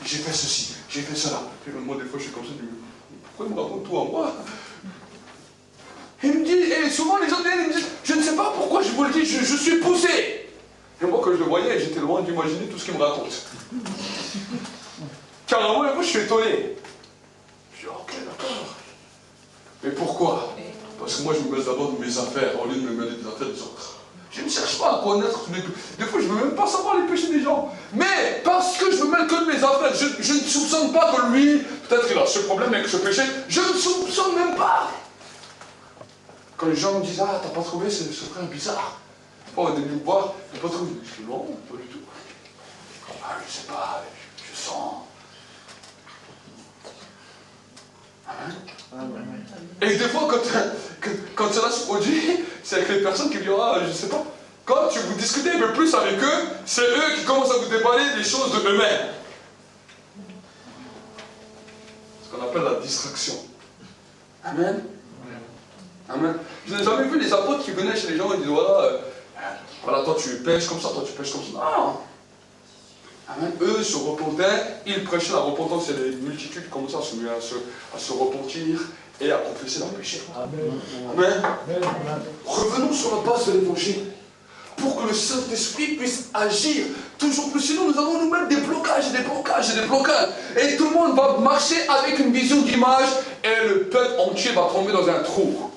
J'ai fait ceci, j'ai fait cela. Et moi, des fois, je suis comme ça, je dis, pourquoi il me raconte tout à moi? Il me dit, et souvent les gens viennent et me disent, je ne sais pas pourquoi je vous le dis, je suis poussé. Et moi, quand je le voyais, j'étais loin d'imaginer tout ce qu'il me raconte. Carrément, moi, je suis étonné. Je dis, ok, d'accord. Mais pourquoi? Parce que moi, je me mêle d'abord de mes affaires, au lieu de me mêler des affaires des autres. Je ne cherche pas à connaître tous les péchés. Des fois, je ne veux même pas savoir les péchés des gens. Mais parce que je me mêle que de mes affaires, je ne soupçonne pas que lui, peut-être qu'il a ce problème avec ce péché, je ne soupçonne même pas. Quand les gens me disent, ah, t'as pas trouvé ce frère bizarre? Oh, on est venu me voir, t'as pas trouvé? Je dis, non, pas du tout. Ah, je sais pas, je sens. Amen. Et des fois, quand cela se produit, c'est avec les personnes qui disent, ah, je sais pas. Quand vous discutez un peu plus avec eux, c'est eux qui commencent à vous déballer des choses de eux-mêmes. Ce qu'on appelle la distraction. Amen. Amen. Je n'ai jamais vu les apôtres qui venaient chez les gens et disaient, voilà, toi tu pêches comme ça, toi tu pêches comme ça. Non. Amen. Eux se repentaient, ils prêchaient la repentance et les multitudes commençaient à se repentir et à confesser leurs péchés. Amen. Amen. Revenons sur la base de l'évangile pour que le Saint-Esprit puisse agir toujours plus. Sinon, nous allons nous mettre des blocages et des blocages et des blocages. Et tout le monde va marcher avec une vision d'image et le peuple entier va tomber dans un trou.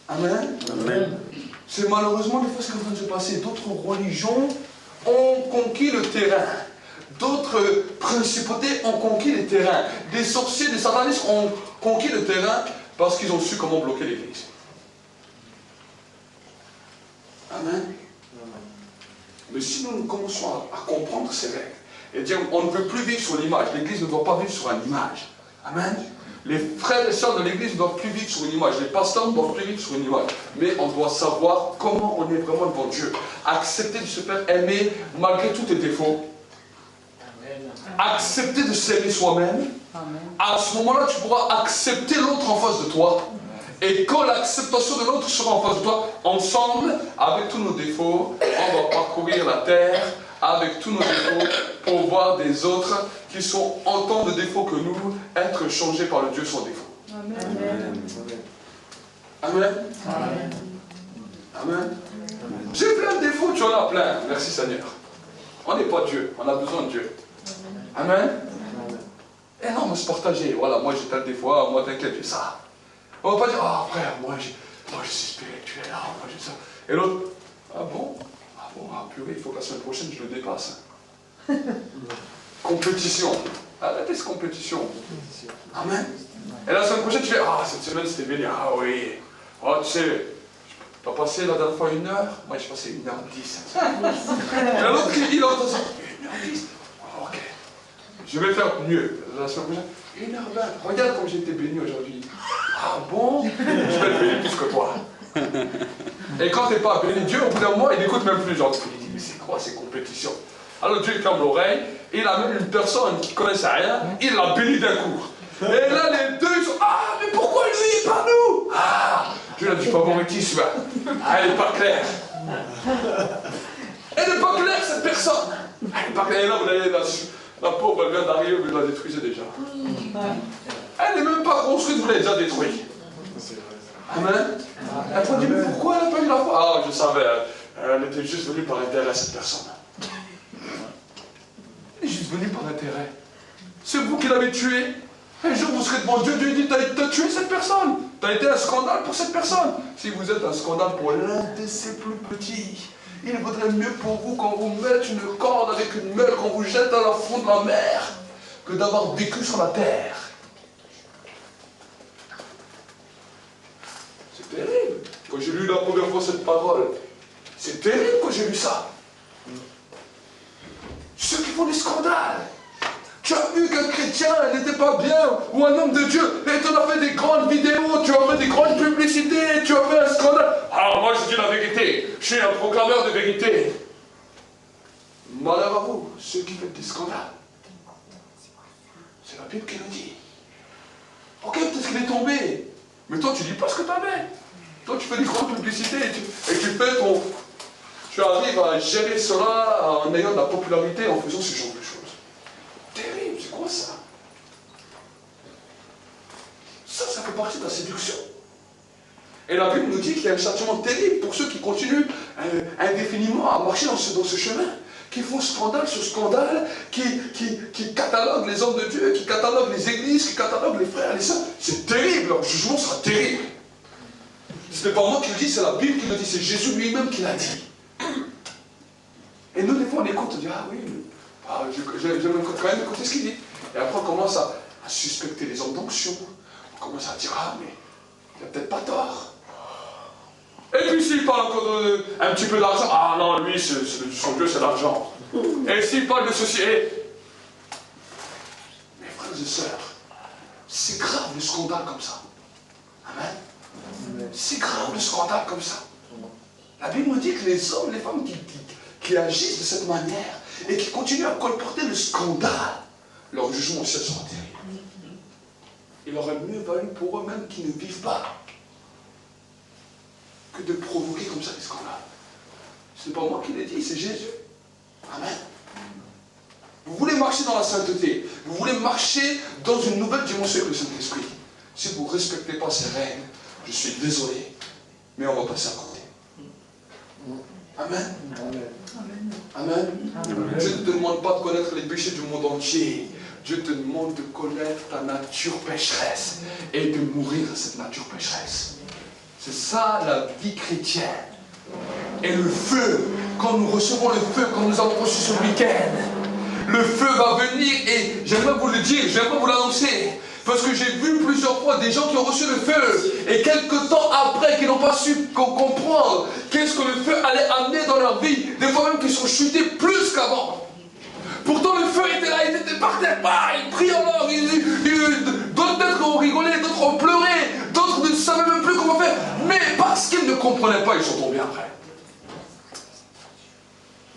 Amen. Amen. C'est malheureusement des fois ce qui est en train de se passer. D'autres religions ont conquis le terrain. D'autres principautés ont conquis les terrains. Des sorciers, des satanistes ont conquis le terrain parce qu'ils ont su comment bloquer l'Église. Amen. Mais si nous commençons à comprendre ces règles et dire on ne veut plus vivre sur l'image, l'Église ne doit pas vivre sur une image. Amen. Les frères et sœurs de l'Église ne doivent plus vivre sur une image. Les pasteurs ne doivent plus vivre sur une image. Mais on doit savoir comment on est vraiment devant Dieu. Accepter de se faire aimer malgré tous tes défauts. Amen. Accepter de s'aimer soi-même. À ce moment-là, tu pourras accepter l'autre en face de toi. Et quand l'acceptation de l'autre sera en face de toi, ensemble, avec tous nos défauts, on va parcourir la terre avec tous nos défauts pour voir des autres qui sont en tant de défauts que nous, être changés par le Dieu sans défaut. Amen. Amen. Amen. Amen. J'ai plein de défauts, tu en as plein. Merci Seigneur. On n'est pas Dieu, on a besoin de Dieu. Amen. Et non, on se partager. Voilà, moi j'ai tel défaut, moi t'inquiète, j'ai ça. On ne va pas dire, ah frère, moi je suis spirituel, ah, moi j'ai ça. Et l'autre, ah bon? Ah bon, ah purée, il faut que la semaine prochaine je le dépasse. Compétition. Arrêtez cette compétition. Amen. Et la semaine prochaine, tu fais, ah cette semaine c'était béni, ah oui. Oh tu sais, tu as passé la dernière fois 1 heure, moi j'ai passé 1h10. Et l'autre il entend ça, 1h10. Oh, ok. Je vais faire mieux. La semaine prochaine, 1h20. Regarde comme j'ai été béni aujourd'hui. Ah bon? Je vais être béni plus que toi. Et quand tu n'es pas béni, Dieu, au bout d'un mois, il n'écoute même plus. Genre, il dit, mais c'est quoi ces compétitions? Alors Dieu ferme l'oreille, il amène une personne qui ne connaissait rien, il l'a béni d'un coup. Et là, les deux, ils sont, ah, mais pourquoi lui et pas nous? Ah, Dieu a du favoritisme. Ah, elle n'est pas claire. Elle n'est pas claire, cette personne. Elle n'est pas claire. Et là, vous voyez, la pauvre, elle vient d'arriver, vous la détruisez déjà. Elle n'est même pas construite, vous l'avez déjà détruite. Amen. Elle m'a dit, mais pourquoi elle n'a pas eu la foi? Ah, je savais, elle était juste venue par intérêt, cette personne. Elle est juste venue par intérêt. C'est vous qui l'avez tué. Un jour, vous serez devant Dieu. Dieu dit, tu as tué cette personne. Tu as été un scandale pour cette personne. Si vous êtes un scandale pour l'un de ses plus petits, il vaudrait mieux pour vous qu'on vous mette une corde avec une meule, qu'on vous jette dans le fond de la mer, que d'avoir vécu sur la terre. C'est terrible. Quand j'ai lu la première fois cette parole, c'est terrible quand j'ai lu ça. Ceux qui font des scandales. Tu as vu qu'un chrétien n'était pas bien, ou un homme de Dieu, et tu en as fait des grandes vidéos, tu as fait des grandes publicités, tu as fait un scandale. Alors moi je dis la vérité, je suis un proclameur de vérité. Malheur à vous, ceux qui font des scandales. C'est la Bible qui nous dit. Ok, peut-être qu'il est tombé, mais toi tu dis pas ce que tu avais. Toi tu fais des grandes publicités et tu fais ton... Tu arrives à gérer cela en ayant de la popularité, en faisant ce genre de choses. Terrible, c'est quoi ça? Ça fait partie de la séduction. Et la Bible nous dit qu'il y a un châtiment terrible pour ceux qui continuent indéfiniment à marcher dans ce chemin, qui font scandale sur scandale, qui cataloguent les hommes de Dieu, qui cataloguent les églises, qui cataloguent les frères et les sœurs. C'est terrible, leur jugement sera terrible. Ce n'est pas moi qui le dis, c'est la Bible qui le dit, c'est Jésus lui-même qui l'a dit. Et nous, des fois, on écoute, on dit, ah oui, j'aime quand même écouter ce qu'il dit. Et après, on commence à suspecter les hommes d'onction. On commence à dire, ah, mais il n'a peut-être pas tort. Et puis, s'il parle encore un petit peu d'argent, ah non, lui, son Dieu, c'est l'argent. Et s'il parle de ceci, mes frères et sœurs, c'est grave le scandale comme ça. Amen. C'est grave le scandale comme ça. La Bible nous dit que les hommes, les femmes qui agissent de cette manière et qui continuent à colporter le scandale, leur jugement aussi sera terrible. Il aurait mieux valu pour eux-mêmes qu'ils ne vivent pas que de provoquer comme ça des scandales. Ce n'est pas moi qui l'ai dit, c'est Jésus. Amen. Vous voulez marcher dans la sainteté, vous voulez marcher dans une nouvelle dimension avec le Saint-Esprit. Si vous ne respectez pas ces règles, je suis désolé, mais on va passer à côté. Amen. Amen. Amen. Dieu ne te demande pas de connaître les péchés du monde entier. Dieu te demande de connaître ta nature pécheresse et de mourir à cette nature pécheresse. C'est ça la vie chrétienne. Et le feu, quand nous recevons le feu, quand nous avons reçu ce week-end, le feu va venir et j'aimerais vous le dire, j'aimerais vous l'annoncer. Parce que j'ai vu plusieurs fois des gens qui ont reçu le feu et quelques temps après qui n'ont pas su comprendre qu'est-ce que le feu allait amener dans leur vie. Des fois même qu'ils sont chutés plus qu'avant. Pourtant le feu était là, ils étaient par terre, ils priaient alors, d'autres peut-être ont rigolé, d'autres ont pleuré, d'autres ne savaient même plus comment faire. Mais parce qu'ils ne comprenaient pas, ils sont tombés après.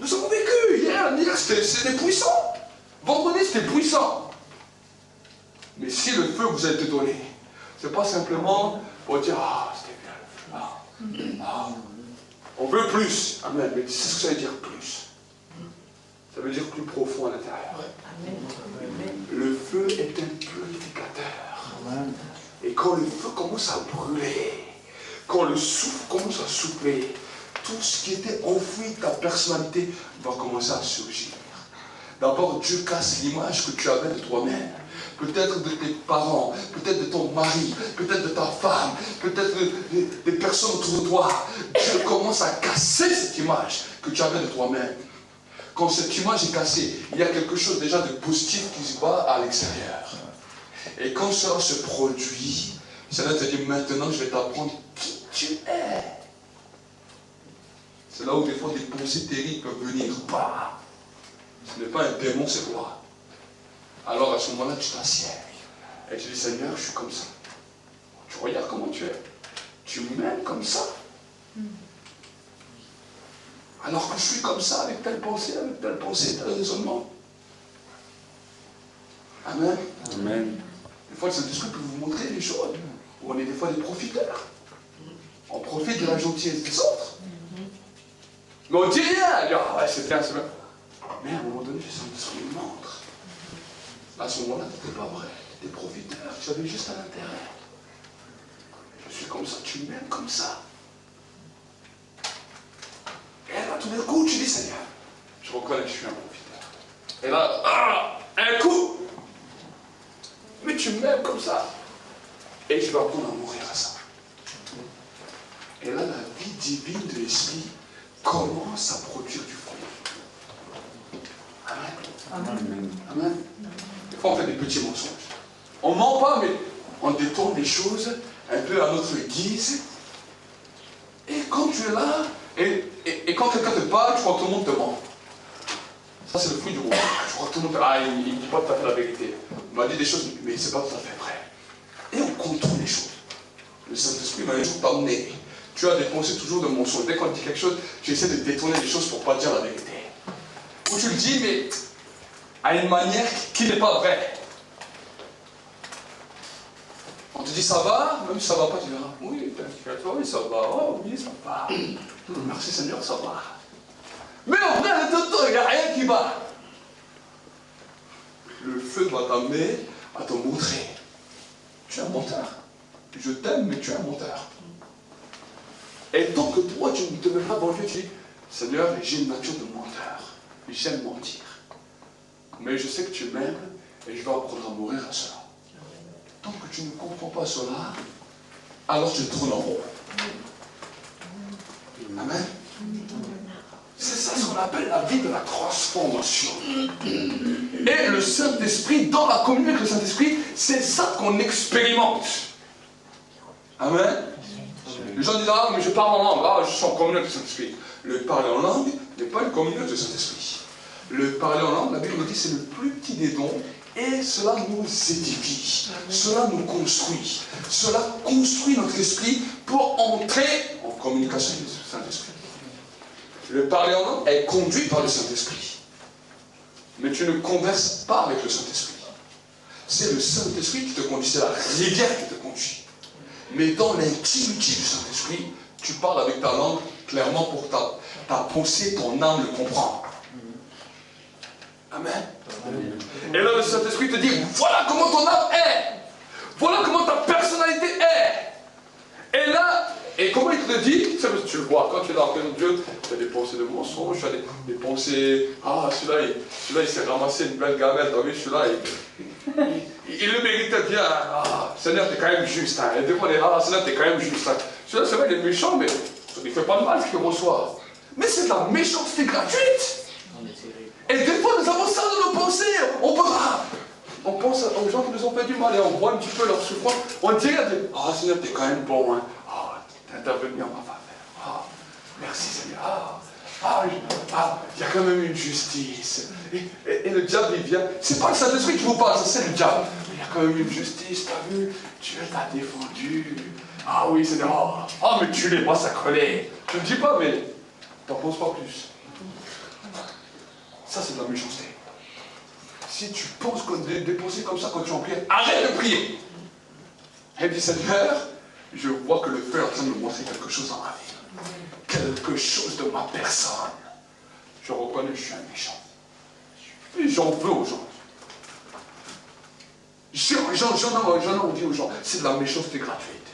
Nous avons vécu hier c'était puissant. Vendredi c'était puissant. Mais si le feu vous a été donné, ce n'est pas simplement pour dire, ah, c'était bien le feu. On veut plus. Amen. Mais c'est ce que ça veut dire plus. Ça veut dire plus profond à l'intérieur. Le feu est un purificateur. Et quand le feu commence à brûler, quand le souffle commence à souffler, tout ce qui était enfoui de ta personnalité va commencer à surgir. D'abord, Dieu casse l'image que tu avais de toi-même. Peut-être de tes parents, peut-être de ton mari, peut-être de ta femme, peut-être des personnes autour de toi. Dieu commence à casser cette image que tu avais de toi-même. Quand cette image est cassée, il y a quelque chose déjà de positif qui se bat à l'extérieur. Et quand cela se produit, cela te dit maintenant je vais t'apprendre qui tu es. C'est là où des fois des pensées terribles peuvent venir. Bah, ce n'est pas un démon, c'est toi. Alors à ce moment-là, tu t'assieds. Et tu dis, Seigneur, je suis comme ça. Tu regardes comment tu es. Tu m'aimes comme ça. Alors que je suis comme ça, avec telle pensée, tel raisonnement. Amen. Amen. Des fois, le Saint-Esprit peut vous montrer les choses. Où on est des fois des profiteurs. On profite de la gentillesse des autres. Mais on dit rien. On dit, ah ouais, c'est bien, c'est bien. Mais à un moment donné, le Saint-Esprit me montre. À ce moment-là, tu n'étais pas vrai. Tu étais profiteur. Tu avais juste un intérêt. Je suis comme ça, tu m'aimes comme ça. Et là, tout d'un coup, tu dis, Seigneur, je reconnais que je suis un profiteur. Et là, un coup, tu m'aimes comme ça. Et je vais apprendre à mourir à ça. Et là, la vie divine de l'esprit commence à produire du fruit. Amen. Amen. Amen. Des fois, on fait des petits mensonges. On ne ment pas, mais on détourne les choses un peu à notre guise. Et quand tu es là, et quand quelqu'un te parle, tu crois que tout le monde te ment. Ça, c'est le fruit du monde. Je crois que tout le monde te il ne dit pas tout à fait la vérité. On m'a dit des choses, mais ce n'est pas tout à fait vrai. Et on contourne les choses. Le Saint-Esprit m'a un jour t'emmener. Tu as des pensées toujours de mensonges. Dès qu'on dit quelque chose, tu essaies de détourner les choses pour ne pas dire la vérité. Ou tu le dis, mais à une manière qui n'est pas vraie. On te dit ça va, même si ça ne va pas, tu diras oui, t'inquiète, oui, ça va, oh oui, ça va. Merci Seigneur, ça va. Mais en vrai, il n'y a rien qui va. Le feu va t'amener à te montrer. Tu es un menteur. Je t'aime, mais tu es un menteur. Et tant que toi, tu ne te mets pas devant Dieu, tu dis Seigneur, j'ai une nature de menteur. J'aime mentir. Mais je sais que tu m'aimes et je vais apprendre à mourir à cela. Tant que tu ne comprends pas cela, alors tu tournes en rond. Amen. C'est ça ce qu'on appelle la vie de la transformation. Et le Saint-Esprit, dans la communion avec le Saint-Esprit, c'est ça qu'on expérimente. Amen. Les gens disent, ah, mais je parle en langue, ah, je suis en communion avec le Saint-Esprit. Le parler en langue n'est pas une communion avec le Saint-Esprit. Le parler en langue, la Bible nous dit, c'est le plus petit des dons, et cela nous édifie, cela nous construit, cela construit notre esprit pour entrer en communication avec le Saint-Esprit. Le parler en langue est conduit par le Saint-Esprit. Mais tu ne converses pas avec le Saint-Esprit. C'est le Saint-Esprit qui te conduit, c'est la rivière qui te conduit. Mais dans l'intimité du Saint-Esprit, tu parles avec ta langue clairement pour ta pensée, ton âme le comprend. Amen. Et là, le Saint-Esprit te dit, voilà comment ton âme est. Voilà comment ta personnalité est. Et là, et comment il te dit, tu le vois, quand tu es dans la présence de Dieu, tu as des pensées de mensonge, tu as des pensées, ah, celui-là, il s'est ramassé une belle gamelle, t'as vu, celui-là, il le méritait bien. Ah, Seigneur, t'es quand même juste. Hein. Et des fois, ah, Seigneur, t'es quand même juste. Hein. Celui-là, c'est vrai, il est méchant, mais il ne fait pas de mal ce qu'il reçoit. Mais c'est de la méchanceté gratuite. Et des fois, nous avons ça dans nos pensées. On pense aux gens qui nous ont fait du mal et on voit un petit peu leur souffrance. On dit, ah, Seigneur, t'es quand même bon. Hein. Ah, t'es intervenu en ma faveur. Ah, merci, Seigneur. Il y a quand même une justice. Et le diable, il vient. C'est pas le Saint-Esprit qui vous parle, c'est le diable. Il y a quand même une justice, t'as vu? Dieu t'a défendu. Ah oui, Seigneur. Ah, mais tu l'es massacré. Je ne dis pas, mais t'en penses pas plus. Ça, c'est de la méchanceté. Si tu penses des pensées comme ça quand tu en pries, arrête de prier. Et dis, Seigneur, je vois que le Père est en train de me montrer quelque chose dans ma vie. Quelque chose de ma personne. Je reconnais que je suis un méchant. Et j'en veux aux gens. J'en ai dit aux gens, c'est de la méchanceté gratuite.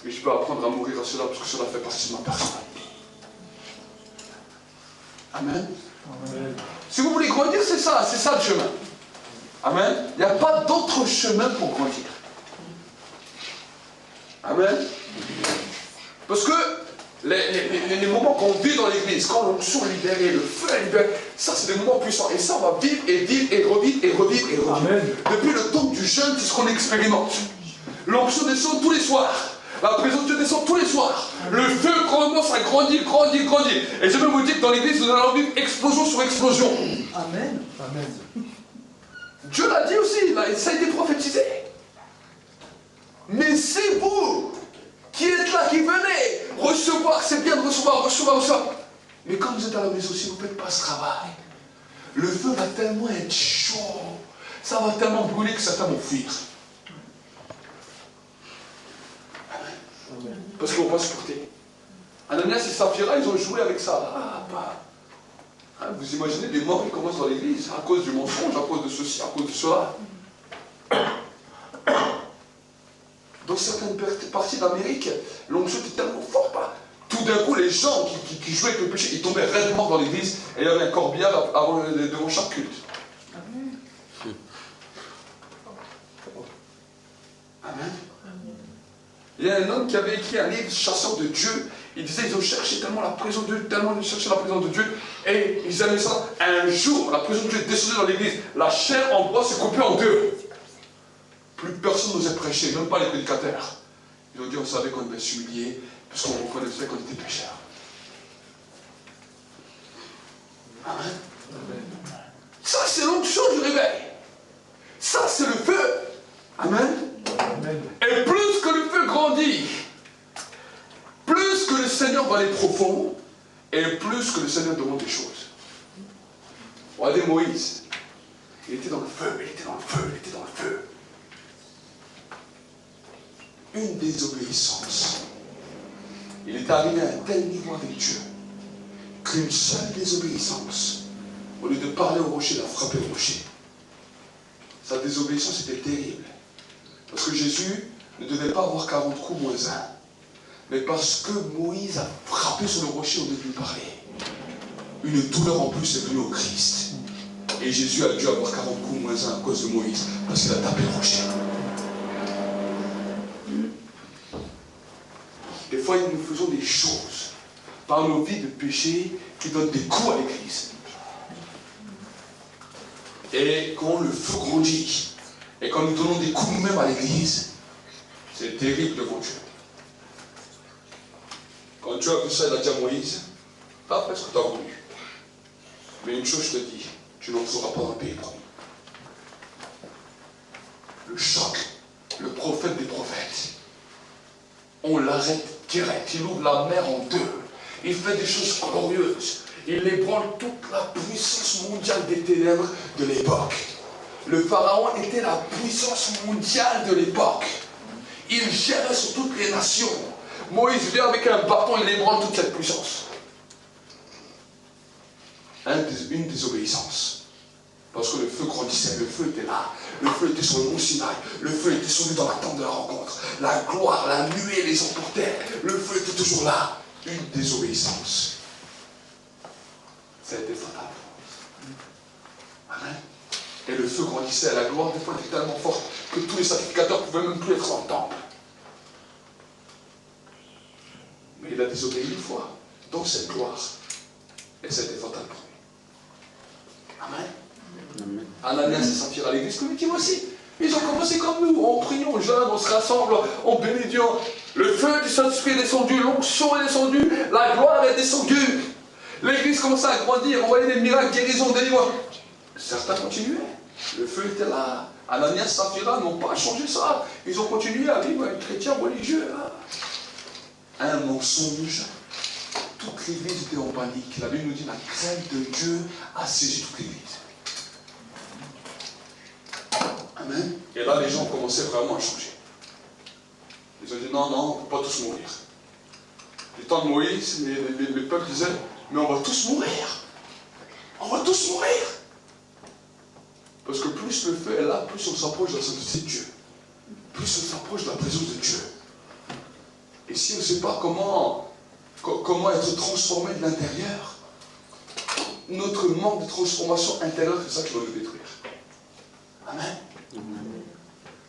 Et je peux apprendre à mourir à cela parce que cela fait partie de ma personnalité. Amen. Amen. Si vous voulez grandir, c'est ça le chemin. Amen. Il n'y a pas d'autre chemin pour grandir. Amen. Parce que les moments qu'on vit dans l'église, quand l'onction est libérée, le feu est libéré, ça c'est des moments puissants. Et ça, on va vivre et vivre et revivre et revivre et revivre. Amen. Depuis le temps du jeûne, c'est ce qu'on expérimente. L'onction descend tous les soirs. La présence de Dieu descend tous les soirs. Le feu commence à grandir. Et je peux vous dire que dans l'église, nous allons vivre explosion sur explosion. Amen. Amen. Dieu l'a dit aussi, ça a été prophétisé. Mais c'est vous qui êtes là, qui venez recevoir, c'est bien de recevoir. Mais quand vous êtes à la maison aussi, vous ne faites pas ce travail. Le feu va tellement être chaud, ça va tellement brûler que certains vont fuir. Parce qu'ils ne vont pas supporter. Ananias et Saphira, ils ont joué avec ça. Vous imaginez des morts qui commencent dans l'église à cause du mensonge, à cause de ceci, à cause de cela. Dans certaines parties d'Amérique, l'onction était tellement forte. Tout d'un coup, les gens qui jouaient avec le péché, ils tombaient raides morts dans l'église et il y avait un corbillard devant chaque culte. Amen. Il y a un homme qui avait écrit un livre, Chasseur de Dieu. Il disait ils ont cherché tellement la présence de Dieu, tellement ils cherchaient la présence de Dieu. Et ils aimaient ça. Un jour, la présence de Dieu est descendue dans l'église. La chair en bois s'est coupée en deux. Plus personne n'osait prêcher, même pas les prédicateurs. Ils ont dit on savait qu'on devait s'humilier, parce qu'on reconnaissait qu'on était pécheurs. Amen. Ça, c'est l'onction du réveil. Ça, c'est le feu. Amen. Amen. Et plus que le feu grandit, plus que le Seigneur va aller profond, et plus que le Seigneur demande des choses. Regardez Moïse. Il était dans le feu, il était dans le feu, il était dans le feu. Une désobéissance. Il est arrivé à un tel niveau avec Dieu qu'une seule désobéissance, au lieu de parler au rocher, il a frappé le rocher. Sa désobéissance était terrible. Parce que Jésus ne devait pas avoir 40 coups moins 1. Mais parce que Moïse a frappé sur le rocher au lieu de lui parler, une douleur en plus est venue au Christ. Et Jésus a dû avoir 40 coups moins 1 à cause de Moïse, parce qu'il a tapé le rocher. Des fois, nous faisons des choses par nos vies de péché qui donnent des coups à l'église. Et quand le feu grandit, et quand nous donnons des coups nous-mêmes à l'église, c'est terrible devant Dieu. Quand Dieu a vu ça, il a dit à Moïse, pas fait ce que tu as voulu. Mais une chose je te dis, tu n'en seras pas dans le pays promis. Le choc, le prophète des prophètes, on l'arrête direct, il ouvre la mer en deux, il fait des choses glorieuses, il ébranle toute la puissance mondiale des ténèbres de l'époque. Le pharaon était la puissance mondiale de l'époque. Il gérait sur toutes les nations. Moïse vient avec un bâton, il ébranle toute cette puissance. Une désobéissance. Parce que le feu grandissait, le feu était là. Le feu était sur le mont Sinaï. Le feu était descendu dans la tente de la rencontre. La gloire, la nuée les emportait. Le feu était toujours là. Une désobéissance. Ça a été fatal. Amen. Et le feu grandissait, la gloire des fois était tellement forte que tous les sacrificateurs ne pouvaient même plus être dans le temple. Mais il a désobéi une fois dans cette gloire. Et ça a été fatal pour lui. Amen. Amen. Ananias et Saphira à l'église communiquée aussi. Ils ont commencé comme nous, on prie, on jeûne, on se rassemble, on bénit Dieu. Le feu du Saint-Esprit est descendu, l'onction est descendue, la gloire est descendue. L'église commençait à grandir, on voyait des miracles, guérisons, délivrances. Certains continuaient. Le feu était là. Ananias et Saphira n'ont pas changé ça. Ils ont continué à vivre un chrétien religieux. Un mensonge. Toute l'église était en panique. La Bible nous dit la crainte de Dieu a saisi toute l'église. Amen. Et là, les gens commençaient vraiment à changer. Ils ont dit non, non, on ne peut pas tous mourir. Du temps de Moïse, le peuple disait mais on va tous mourir. On va tous mourir. Parce que plus le feu est là, plus on s'approche de la sainteté de Dieu. Plus on s'approche de la présence de Dieu. Et si on ne sait pas comment être transformé de l'intérieur, notre manque de transformation intérieure, c'est ça qui va nous détruire. Amen.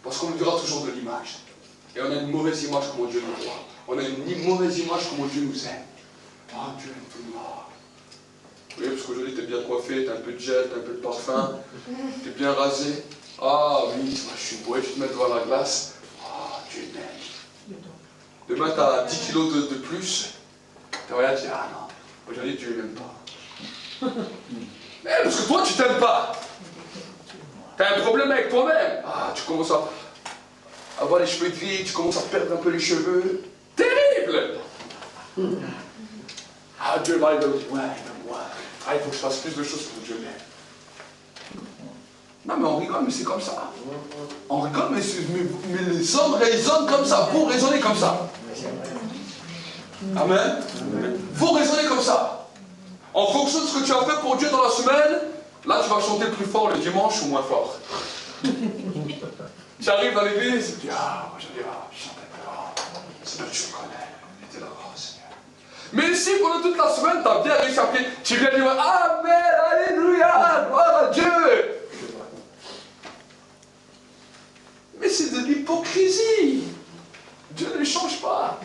Parce qu'on nous dira toujours de l'image. Et on a une mauvaise image comment Dieu nous voit. On a une mauvaise image comment Dieu nous aime. Ah, Dieu aime tout le monde. Oui, parce qu'aujourd'hui, tu es bien coiffé, tu as un peu de gel, tu as un peu de parfum, tu es bien rasé. Ah oui, moi, je suis beau, je te mets devant la glace. Ah, Dieu m'aime. Demain, tu as 10 kilos de plus. Tu vas dire, ah non, aujourd'hui, Dieu ne m'aime pas. Mais parce que toi, tu t'aimes pas. Tu as un problème avec toi-même. Ah, tu commences à avoir les cheveux gris, tu commences à perdre un peu les cheveux. Terrible! Ah, Dieu là, il va dire, ouais, moi. Ah, il faut que je fasse plus de choses pour Dieu m'aime. Non, mais on rigole, mais c'est comme ça. On rigole, mais les hommes raisonnent comme ça. Vous raisonnez comme ça. Amen. Vous raisonnez comme ça. En fonction de ce que tu as fait pour Dieu dans la semaine, là, tu vas chanter plus fort le dimanche ou moins fort. Tu arrives dans l'église, tu dis, ah, moi, je dis, ah, je chantais pas. Seigneur, tu me connais. Et t'es là, oh, Seigneur. Mais si pendant toute la semaine, tu as bien réussi à prier, tu viens dire, Amen, Alléluia, gloire à Dieu. Mais c'est de l'hypocrisie. Dieu ne change pas.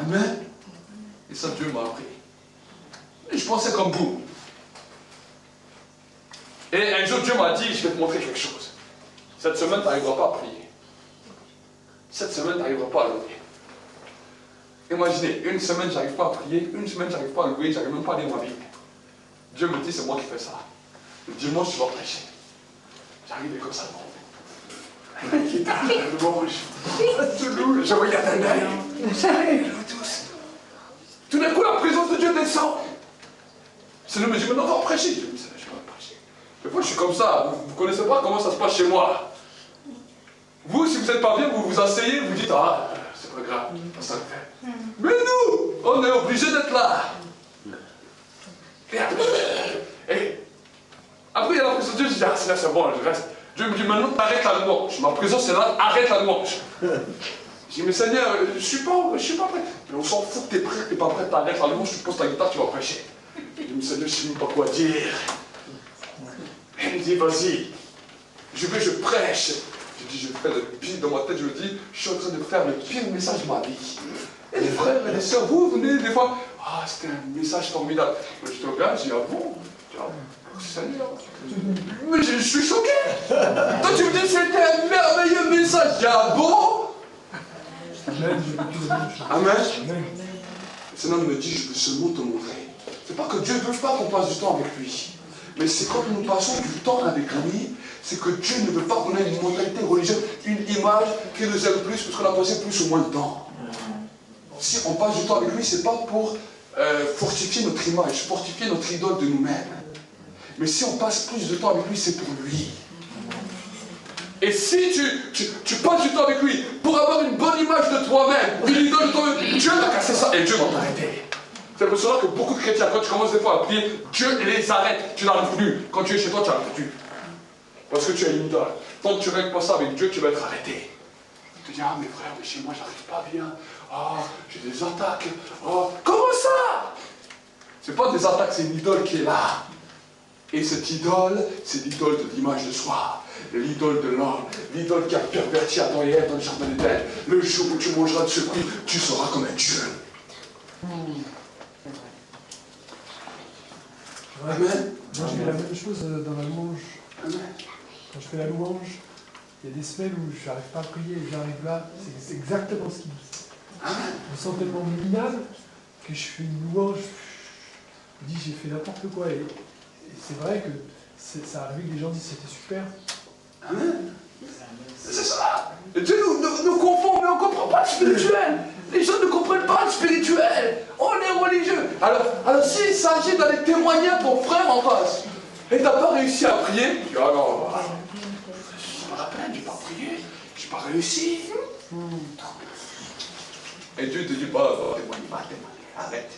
Amen. Et ça, Dieu m'a appris. Et je pensais comme vous. Et un jour, Dieu m'a dit, je vais te montrer quelque chose. Cette semaine, tu n'arriveras pas à prier. Cette semaine, tu n'arriveras pas à louer. Imaginez, une semaine, je n'arrive pas à prier, une semaine, je n'arrive pas à louer, je n'arrive même pas à lire ma Bible. Dieu me dit, c'est moi qui fais ça. Le dimanche, tu vas prêcher. J'arrive comme ça, le louange. Je regarde un œil. Tout d'un coup, la présence de Dieu descend. C'est le monsieur, maintenant, on va prêcher. Je dis, je vais prêcher. Des fois, je suis comme ça. Vous ne connaissez pas comment ça se passe chez moi. Vous, si vous n'êtes pas bien, vous vous asseyez, vous dites, ah, c'est pas grave, ça le fait. Mais nous, on est obligé d'être là. Et après, il y a la présence de Dieu, je dis, ah, c'est bon, je reste. Dieu me dit, maintenant, arrête la louange. Ma présence est là, arrête la louange. Je dis, mais Seigneur, je ne suis pas prêt. Mais on s'en fout que tu es prêt, tu n'es pas prêt, t'arrêtes la louange, tu poses ta guitare, tu vas prêcher. Je dis, mais Seigneur, je ne sais même pas quoi dire. Il me dit, vas-y, je prêche. Je dis, je fais le pire dans ma tête, je me dis, je suis en train de faire le pire message de ma vie. Et les frères et les sœurs, vous venez des fois, ah, c'était un message formidable. Je te regarde, je dis, ah bon? Je dis, ah, Seigneur. Mais je suis choqué. Toi, tu me dis, c'était un merveilleux message. Je dis, ah bon? Amen. Le Seigneur me dit, je veux seulement te montrer. C'est pas que Dieu ne veut pas qu'on passe du temps avec lui. Mais c'est quand nous passons du temps avec lui, c'est que Dieu ne veut pas qu'on ait une mentalité religieuse, une image qui nous aime plus, parce qu'on a passé plus ou moins de temps. Si on passe du temps avec lui, c'est pas pour fortifier notre image, fortifier notre idole de nous-mêmes. Mais si on passe plus de temps avec lui, c'est pour lui. Et si tu passes du temps avec lui pour avoir une bonne image de toi-même, une idole de toi-même, Dieu t'a cassé ça et Dieu va t'arrêter. C'est pour cela que beaucoup de chrétiens, quand tu commences des fois à prier, Dieu les arrête. Tu n'arrives plus. Quand tu es chez toi, tu n'arrives plus. Parce que tu as une idole. Tant que tu ne règles pas ça avec Dieu, tu vas être arrêté. Tu te dis, ah mes frères, mais chez moi, j'arrive pas bien. Ah, j'ai des attaques. Ah, comment ça? Ce n'est pas des attaques, c'est une idole qui est là. Et cette idole, c'est l'idole de l'image de soi. L'idole de l'homme. L'idole qui a perverti Adam et Ève dans le jardin d'Éden. Le jour où tu mangeras de ce fruit, tu seras comme un Dieu. Amen. Moi, je fais la même chose dans la louange. Amen. Quand je fais la louange, il y a des semaines où je n'arrive pas à prier et j'arrive là, c'est exactement ce qu'il dit. Je me sens tellement minable que je fais une louange, je dis j'ai fait n'importe quoi. Et c'est vrai que ça arrive que les gens disent c'était super. Amen. C'est ça. Et Dieu nous confond, mais on ne comprend pas le spirituel. Les gens ne comprennent pas le spirituel. On est religieux. Alors s'il s'agit d'aller témoigner à ton frère en face, et tu n'as pas réussi à prier, tu dis, ah non, c'est pas la peine, je n'ai pas prié, je n'ai pas réussi. Et Dieu te dit, bah, témoigne, arrête.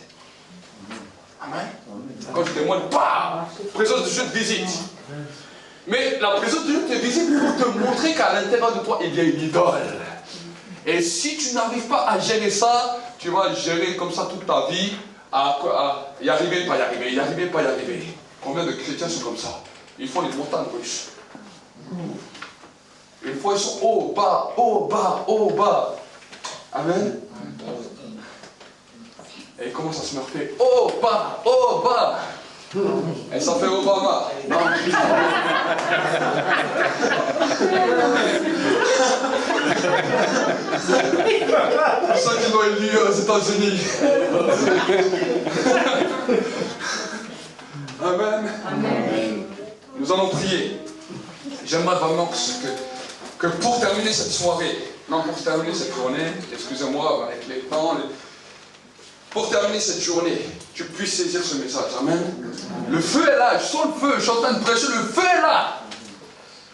Amen. Quand tu témoignes, bah, présence de Dieu te visite. Mais la présence de Dieu te visite pour te montrer qu'à l'intérieur de toi, il y a une idole. Et si tu n'arrives pas à gérer ça, tu vas gérer comme ça toute ta vie, à y arriver, pas y arriver, y arriver, pas y arriver. Combien de chrétiens sont comme ça? Ils font les montagnes russes. Une fois ils sont haut, bas, haut, bas, haut, bas. Amen. Et ils commencent à se meurtrir. Haut, bas, haut, bas. Et ça fait Obama. Non. C'est ça qu'ils ont élu aux États-Unis. Amen. Amen. Nous allons prier. J'aimerais vraiment que pour terminer cette soirée, non, pour terminer cette journée, excusez-moi, avec les temps, pour terminer cette journée, tu puisses saisir ce message. Amen. Le feu est là, je sens le feu, je suis en train de prêcher, le feu est là.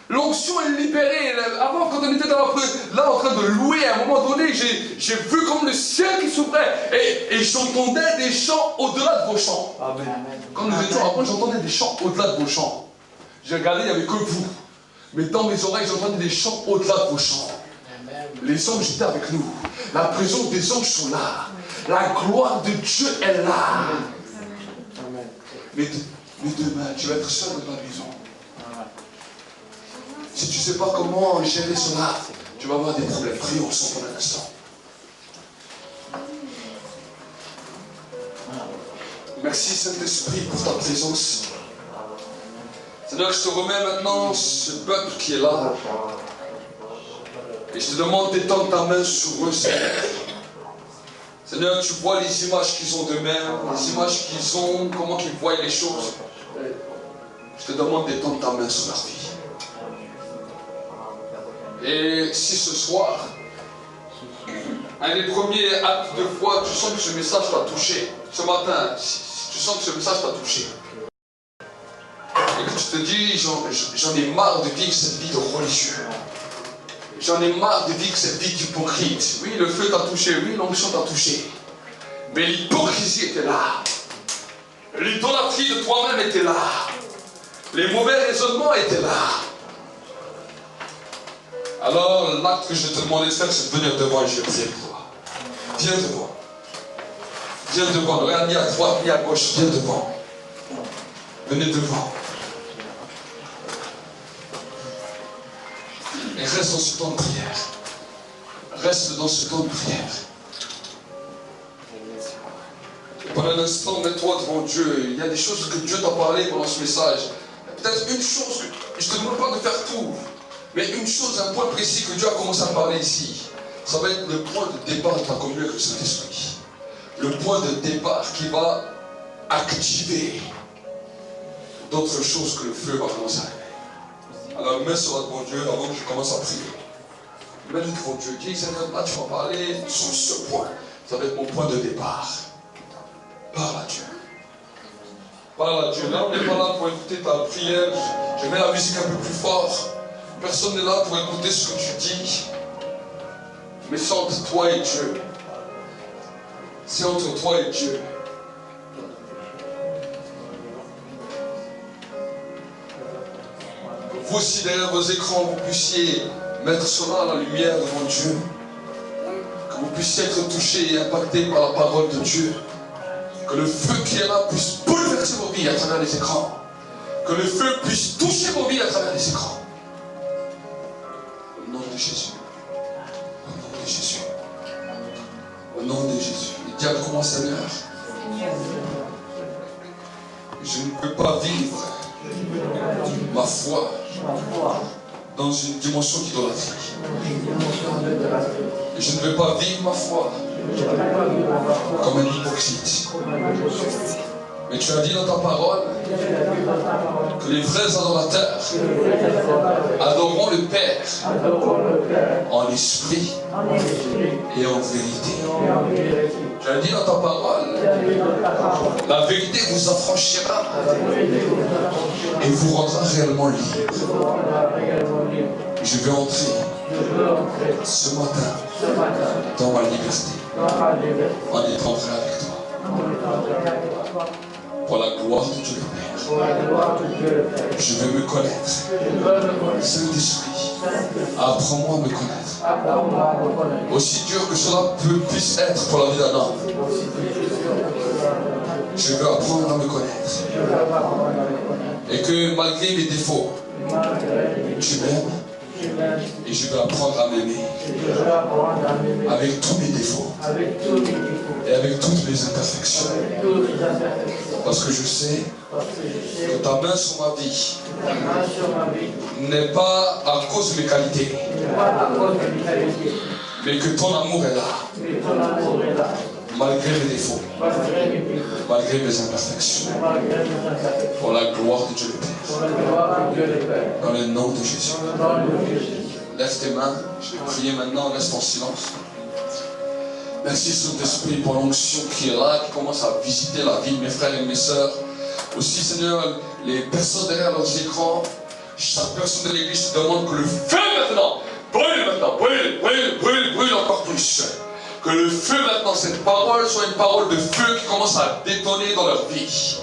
L'onction est libérée. Avant, quand on était là en train de louer, à un moment donné, j'ai vu comme le ciel qui s'ouvrait et j'entendais des chants au-delà de vos chants. Amen. Quand nous étions avant, j'entendais des chants au-delà de vos chants. J'ai regardé, il n'y avait que vous. Mais dans mes oreilles, j'entendais des chants au-delà de vos chants. Les anges étaient avec nous. La présence des anges sont là. La gloire de Dieu est là. Mais demain, tu vas être seul dans ta maison. Si tu ne sais pas comment gérer cela, Tu vas avoir des problèmes. Prions ensemble pendant un instant. Merci Saint-Esprit pour ta présence. Seigneur, je te remets maintenant ce peuple qui est là. Et je te demande d'étendre ta main sur eux, Seigneur. Seigneur, tu vois les images qu'ils ont d'eux-mêmes, les images qu'ils ont, comment ils voient les choses. Je te demande d'étendre ta main sur leur vie. Et si ce soir, un des premiers actes de foi, tu sens que ce message t'a touché, ce matin, tu sens que ce message t'a touché, et que tu te dis, j'en ai marre de vivre cette vie de religieux, j'en ai marre de vivre cette vie d'hypocrite. Oui, le feu t'a touché, oui, l'onction t'a touché, mais l'hypocrisie était là, l'idolâtrie de toi-même était là, les mauvais raisonnements étaient là. Alors, l'acte que je vais te demander de faire, c'est de venir devant et je vais prier pour toi. Viens devant. Viens devant. Ne regarde ni à droite ni à gauche. Viens devant. Venez devant. Et reste dans ce temps de prière. Reste dans ce temps de prière. Et pendant un instant, mets-toi devant Dieu. Il y a des choses que Dieu t'a parlé pendant ce message. Peut-être une chose que je ne te demande pas de faire tout. Mais une chose, un point précis que Dieu a commencé à parler ici, ça va être le point de départ de ta communion avec le Saint-Esprit. Le point de départ qui va activer d'autres choses que le feu va commencer à allumer. Alors mets-toi devant Dieu avant que je commence à prier. Mets-toi devant Dieu. Dis, Seigneur, là tu vas parler sur ce point. Ça va être mon point de départ. Parle à Dieu. Parle à Dieu. Là, on n'est pas là pour écouter ta prière. Je mets la musique un peu plus fort. Personne n'est là pour écouter ce que tu dis. Mais c'est entre toi et Dieu. C'est entre toi et Dieu. Vous aussi derrière vos écrans, vous puissiez mettre cela à la lumière devant Dieu. Que vous puissiez être touchés et impactés par la parole de Dieu. Que le feu qui est là puisse bouleverser vos vies à travers les écrans. Que le feu puisse toucher vos vies à travers les écrans. Au nom de Jésus. Au nom de Jésus. Au nom de Jésus. Et dis à comment, Seigneur, je ne peux pas vivre ma foi dans une dimension d'idolâtrie. Je ne veux pas vivre ma foi comme un hypocrite. Mais tu as dit dans ta parole que les vrais adorateurs adoreront le Père en esprit et en vérité. Tu as dit dans ta parole, la vérité vous affranchira et vous rendra réellement libre. Je vais entrer ce matin dans ma liberté en étant vrai avec toi. Pour la gloire de Dieu le Père. Je veux me connaître. Saint-Esprit, apprends-moi à me connaître. Aussi dur que cela puisse être pour la vie d'un homme. Je veux apprendre à me connaître. Et que malgré mes défauts, tu m'aimes. Et je veux apprendre à m'aimer avec tous mes défauts et avec toutes mes imperfections. Parce que je sais que ta main sur ma vie n'est pas à cause de mes qualités, mais que ton amour est là. Malgré mes défauts, malgré mes imperfections, pour la gloire de Dieu le Père. Dans le nom de Jésus. Lève tes mains, je vais prier maintenant, reste en silence. Merci Saint-Esprit pour l'onction qui est là, qui commence à visiter la vie de mes frères et mes sœurs. Aussi Seigneur, les personnes derrière leurs écrans, chaque personne de l'église te demande que le feu maintenant, brûle encore plus. Que le feu maintenant, cette parole soit une parole de feu qui commence à détonner dans leur vie.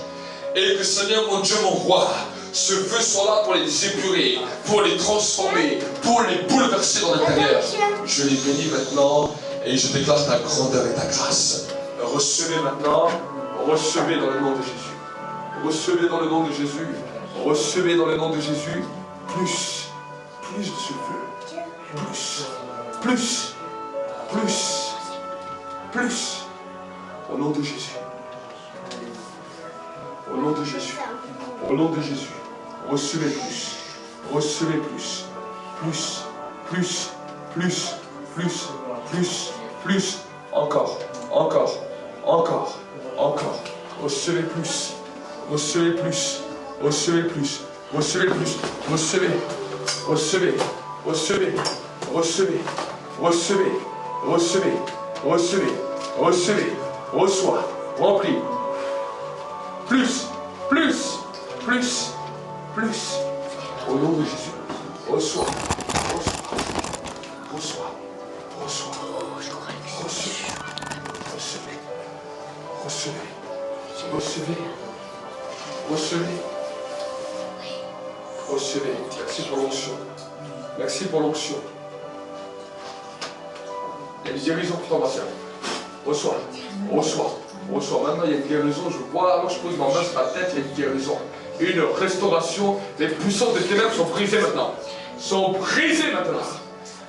Et que Seigneur mon Dieu, mon roi, ce feu soit là pour les épurer, pour les transformer, pour les bouleverser dans l'intérieur. Je les bénis maintenant et je déclare ta grandeur et ta grâce. Recevez maintenant, recevez dans le nom de Jésus. Recevez dans le nom de Jésus. Recevez dans le nom de Jésus plus de ce feu. Plus. plus, plus, plus. Au nom de Jésus. Au nom de Jésus. Au nom de Jésus. Recevez plus. Recevez plus. Plus, plus, plus, plus, plus, plus. Encore, encore, encore, encore. Recevez plus. Recevez plus. Recevez plus. Recevez plus. Recevez. Recevez. Recevez. Recevez. Recevez. Recevez. Recevez. Recevez. Reçois. Remplis. Plus. Plus. Plus. Plus. Au nom de Jésus. Reçois. Reçois. Reçois. Reçois. Recevez. Recevez. Recevez. Recevez. Recevez. Recevez. Merci pour l'onction. Merci pour l'onction. Il y a une guérison pour ton patient. Reçois. Reçois. Reçois. Maintenant, il y a une guérison. Je vois, alors je pose ma main sur ta tête, il y a une guérison. Une restauration. Les puissances des ténèbres sont brisées maintenant. Sont brisées maintenant.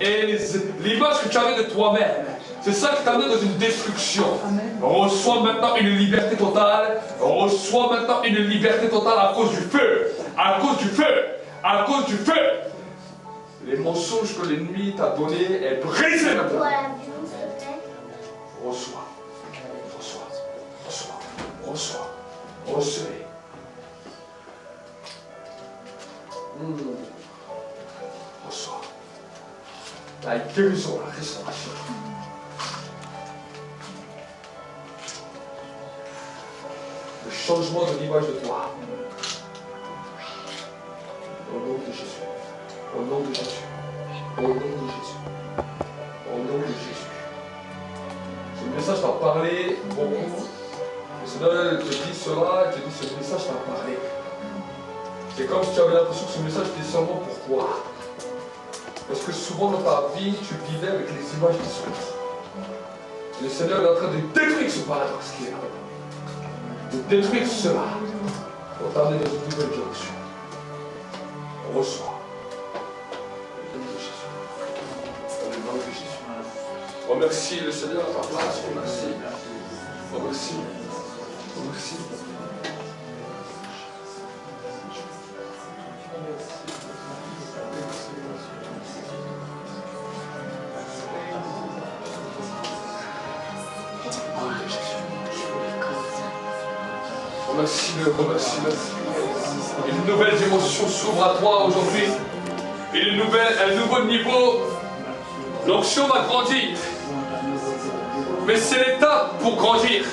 Et l'image que tu avais de toi-même, c'est ça qui t'amène dans une destruction. Reçois maintenant une liberté totale. Reçois maintenant une liberté totale à cause du feu. À cause du feu. À cause du feu. Les mensonges que l'ennemi t'a donnés est brisé maintenant. Reçois. Reçois. Reçois. Reçois. Recevez. Reçois. La guérison, la restauration. Le changement de l'image de toi. Au nom de Jésus. Au nom de Jésus. Au nom de Jésus. Au nom de Jésus. Ce message t'a parlé beaucoup. Le Seigneur te dit cela, il te dit ce message t'a parlé. C'est comme si tu avais l'impression que ce message était seulement pour toi. Parce que souvent dans ta vie, tu vivais avec les images des autres. Et le Seigneur est en train de détruire ce paradoxe qui est là. De détruire cela pour t'amener dans une nouvelle direction. Reçois. Au nom de Jésus. Au nom de Jésus. Remercie le Seigneur à ta place. Remercie. Remercie. Remercie. Remercie-le, remercie-le. Une nouvelle dimension s'ouvre à toi aujourd'hui. Un nouveau niveau. L'onction va grandir. Mais c'est l'étape pour grandir.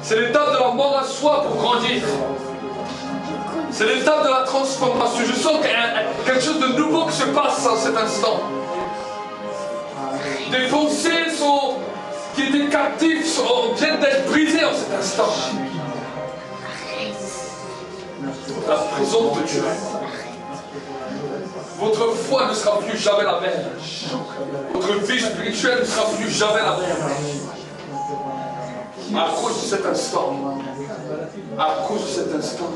C'est l'étape de la mort à soi pour grandir. C'est l'étape de la transformation. Je sens qu'il y a quelque chose de nouveau qui se passe en cet instant. Des pensées qui étaient captives viennent d'être brisées en cet instant. La présence de Dieu. Votre foi ne sera plus jamais la même. Votre vie spirituelle ne sera plus jamais la même. À cause de cet instant. À cause de cet instant.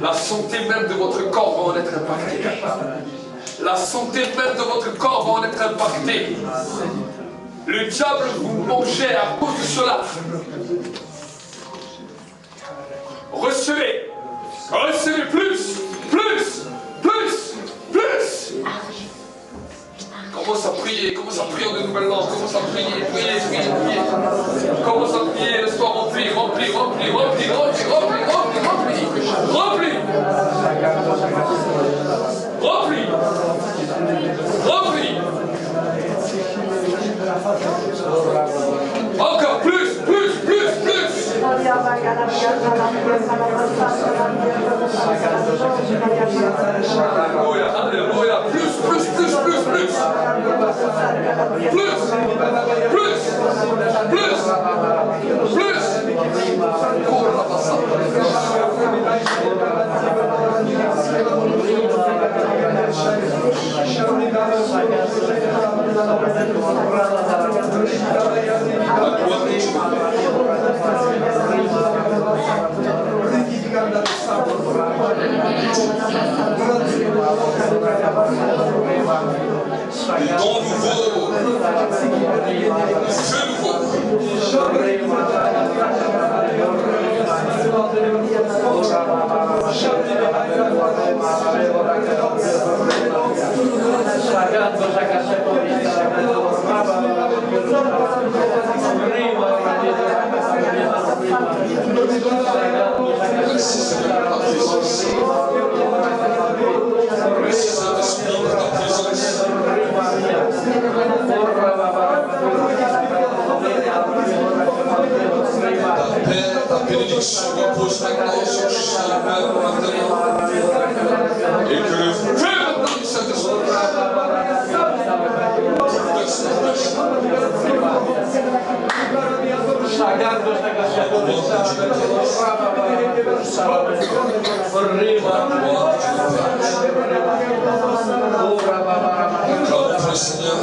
La santé même de votre corps va en être impactée. La santé même de votre corps va en être impactée. Le diable vous mangeait à cause de cela. Recevez. Recevez plus. Plus. Plus. Plus. Commence à prier en de nouvelles langues, commence à prier. Commence à prier, laisse-toi remplir. Remplis. Encore plus. Alléluia. Plus. des dons nouveaux, feu nouveau. Merci Seigneur pour ta présence. Merci Saint-Esprit pour ta présence. Ta paix, ta bénédiction repose maintenant sur chacun maintenant. Et que le feu maintenant du Saint-Esprit Seigneur.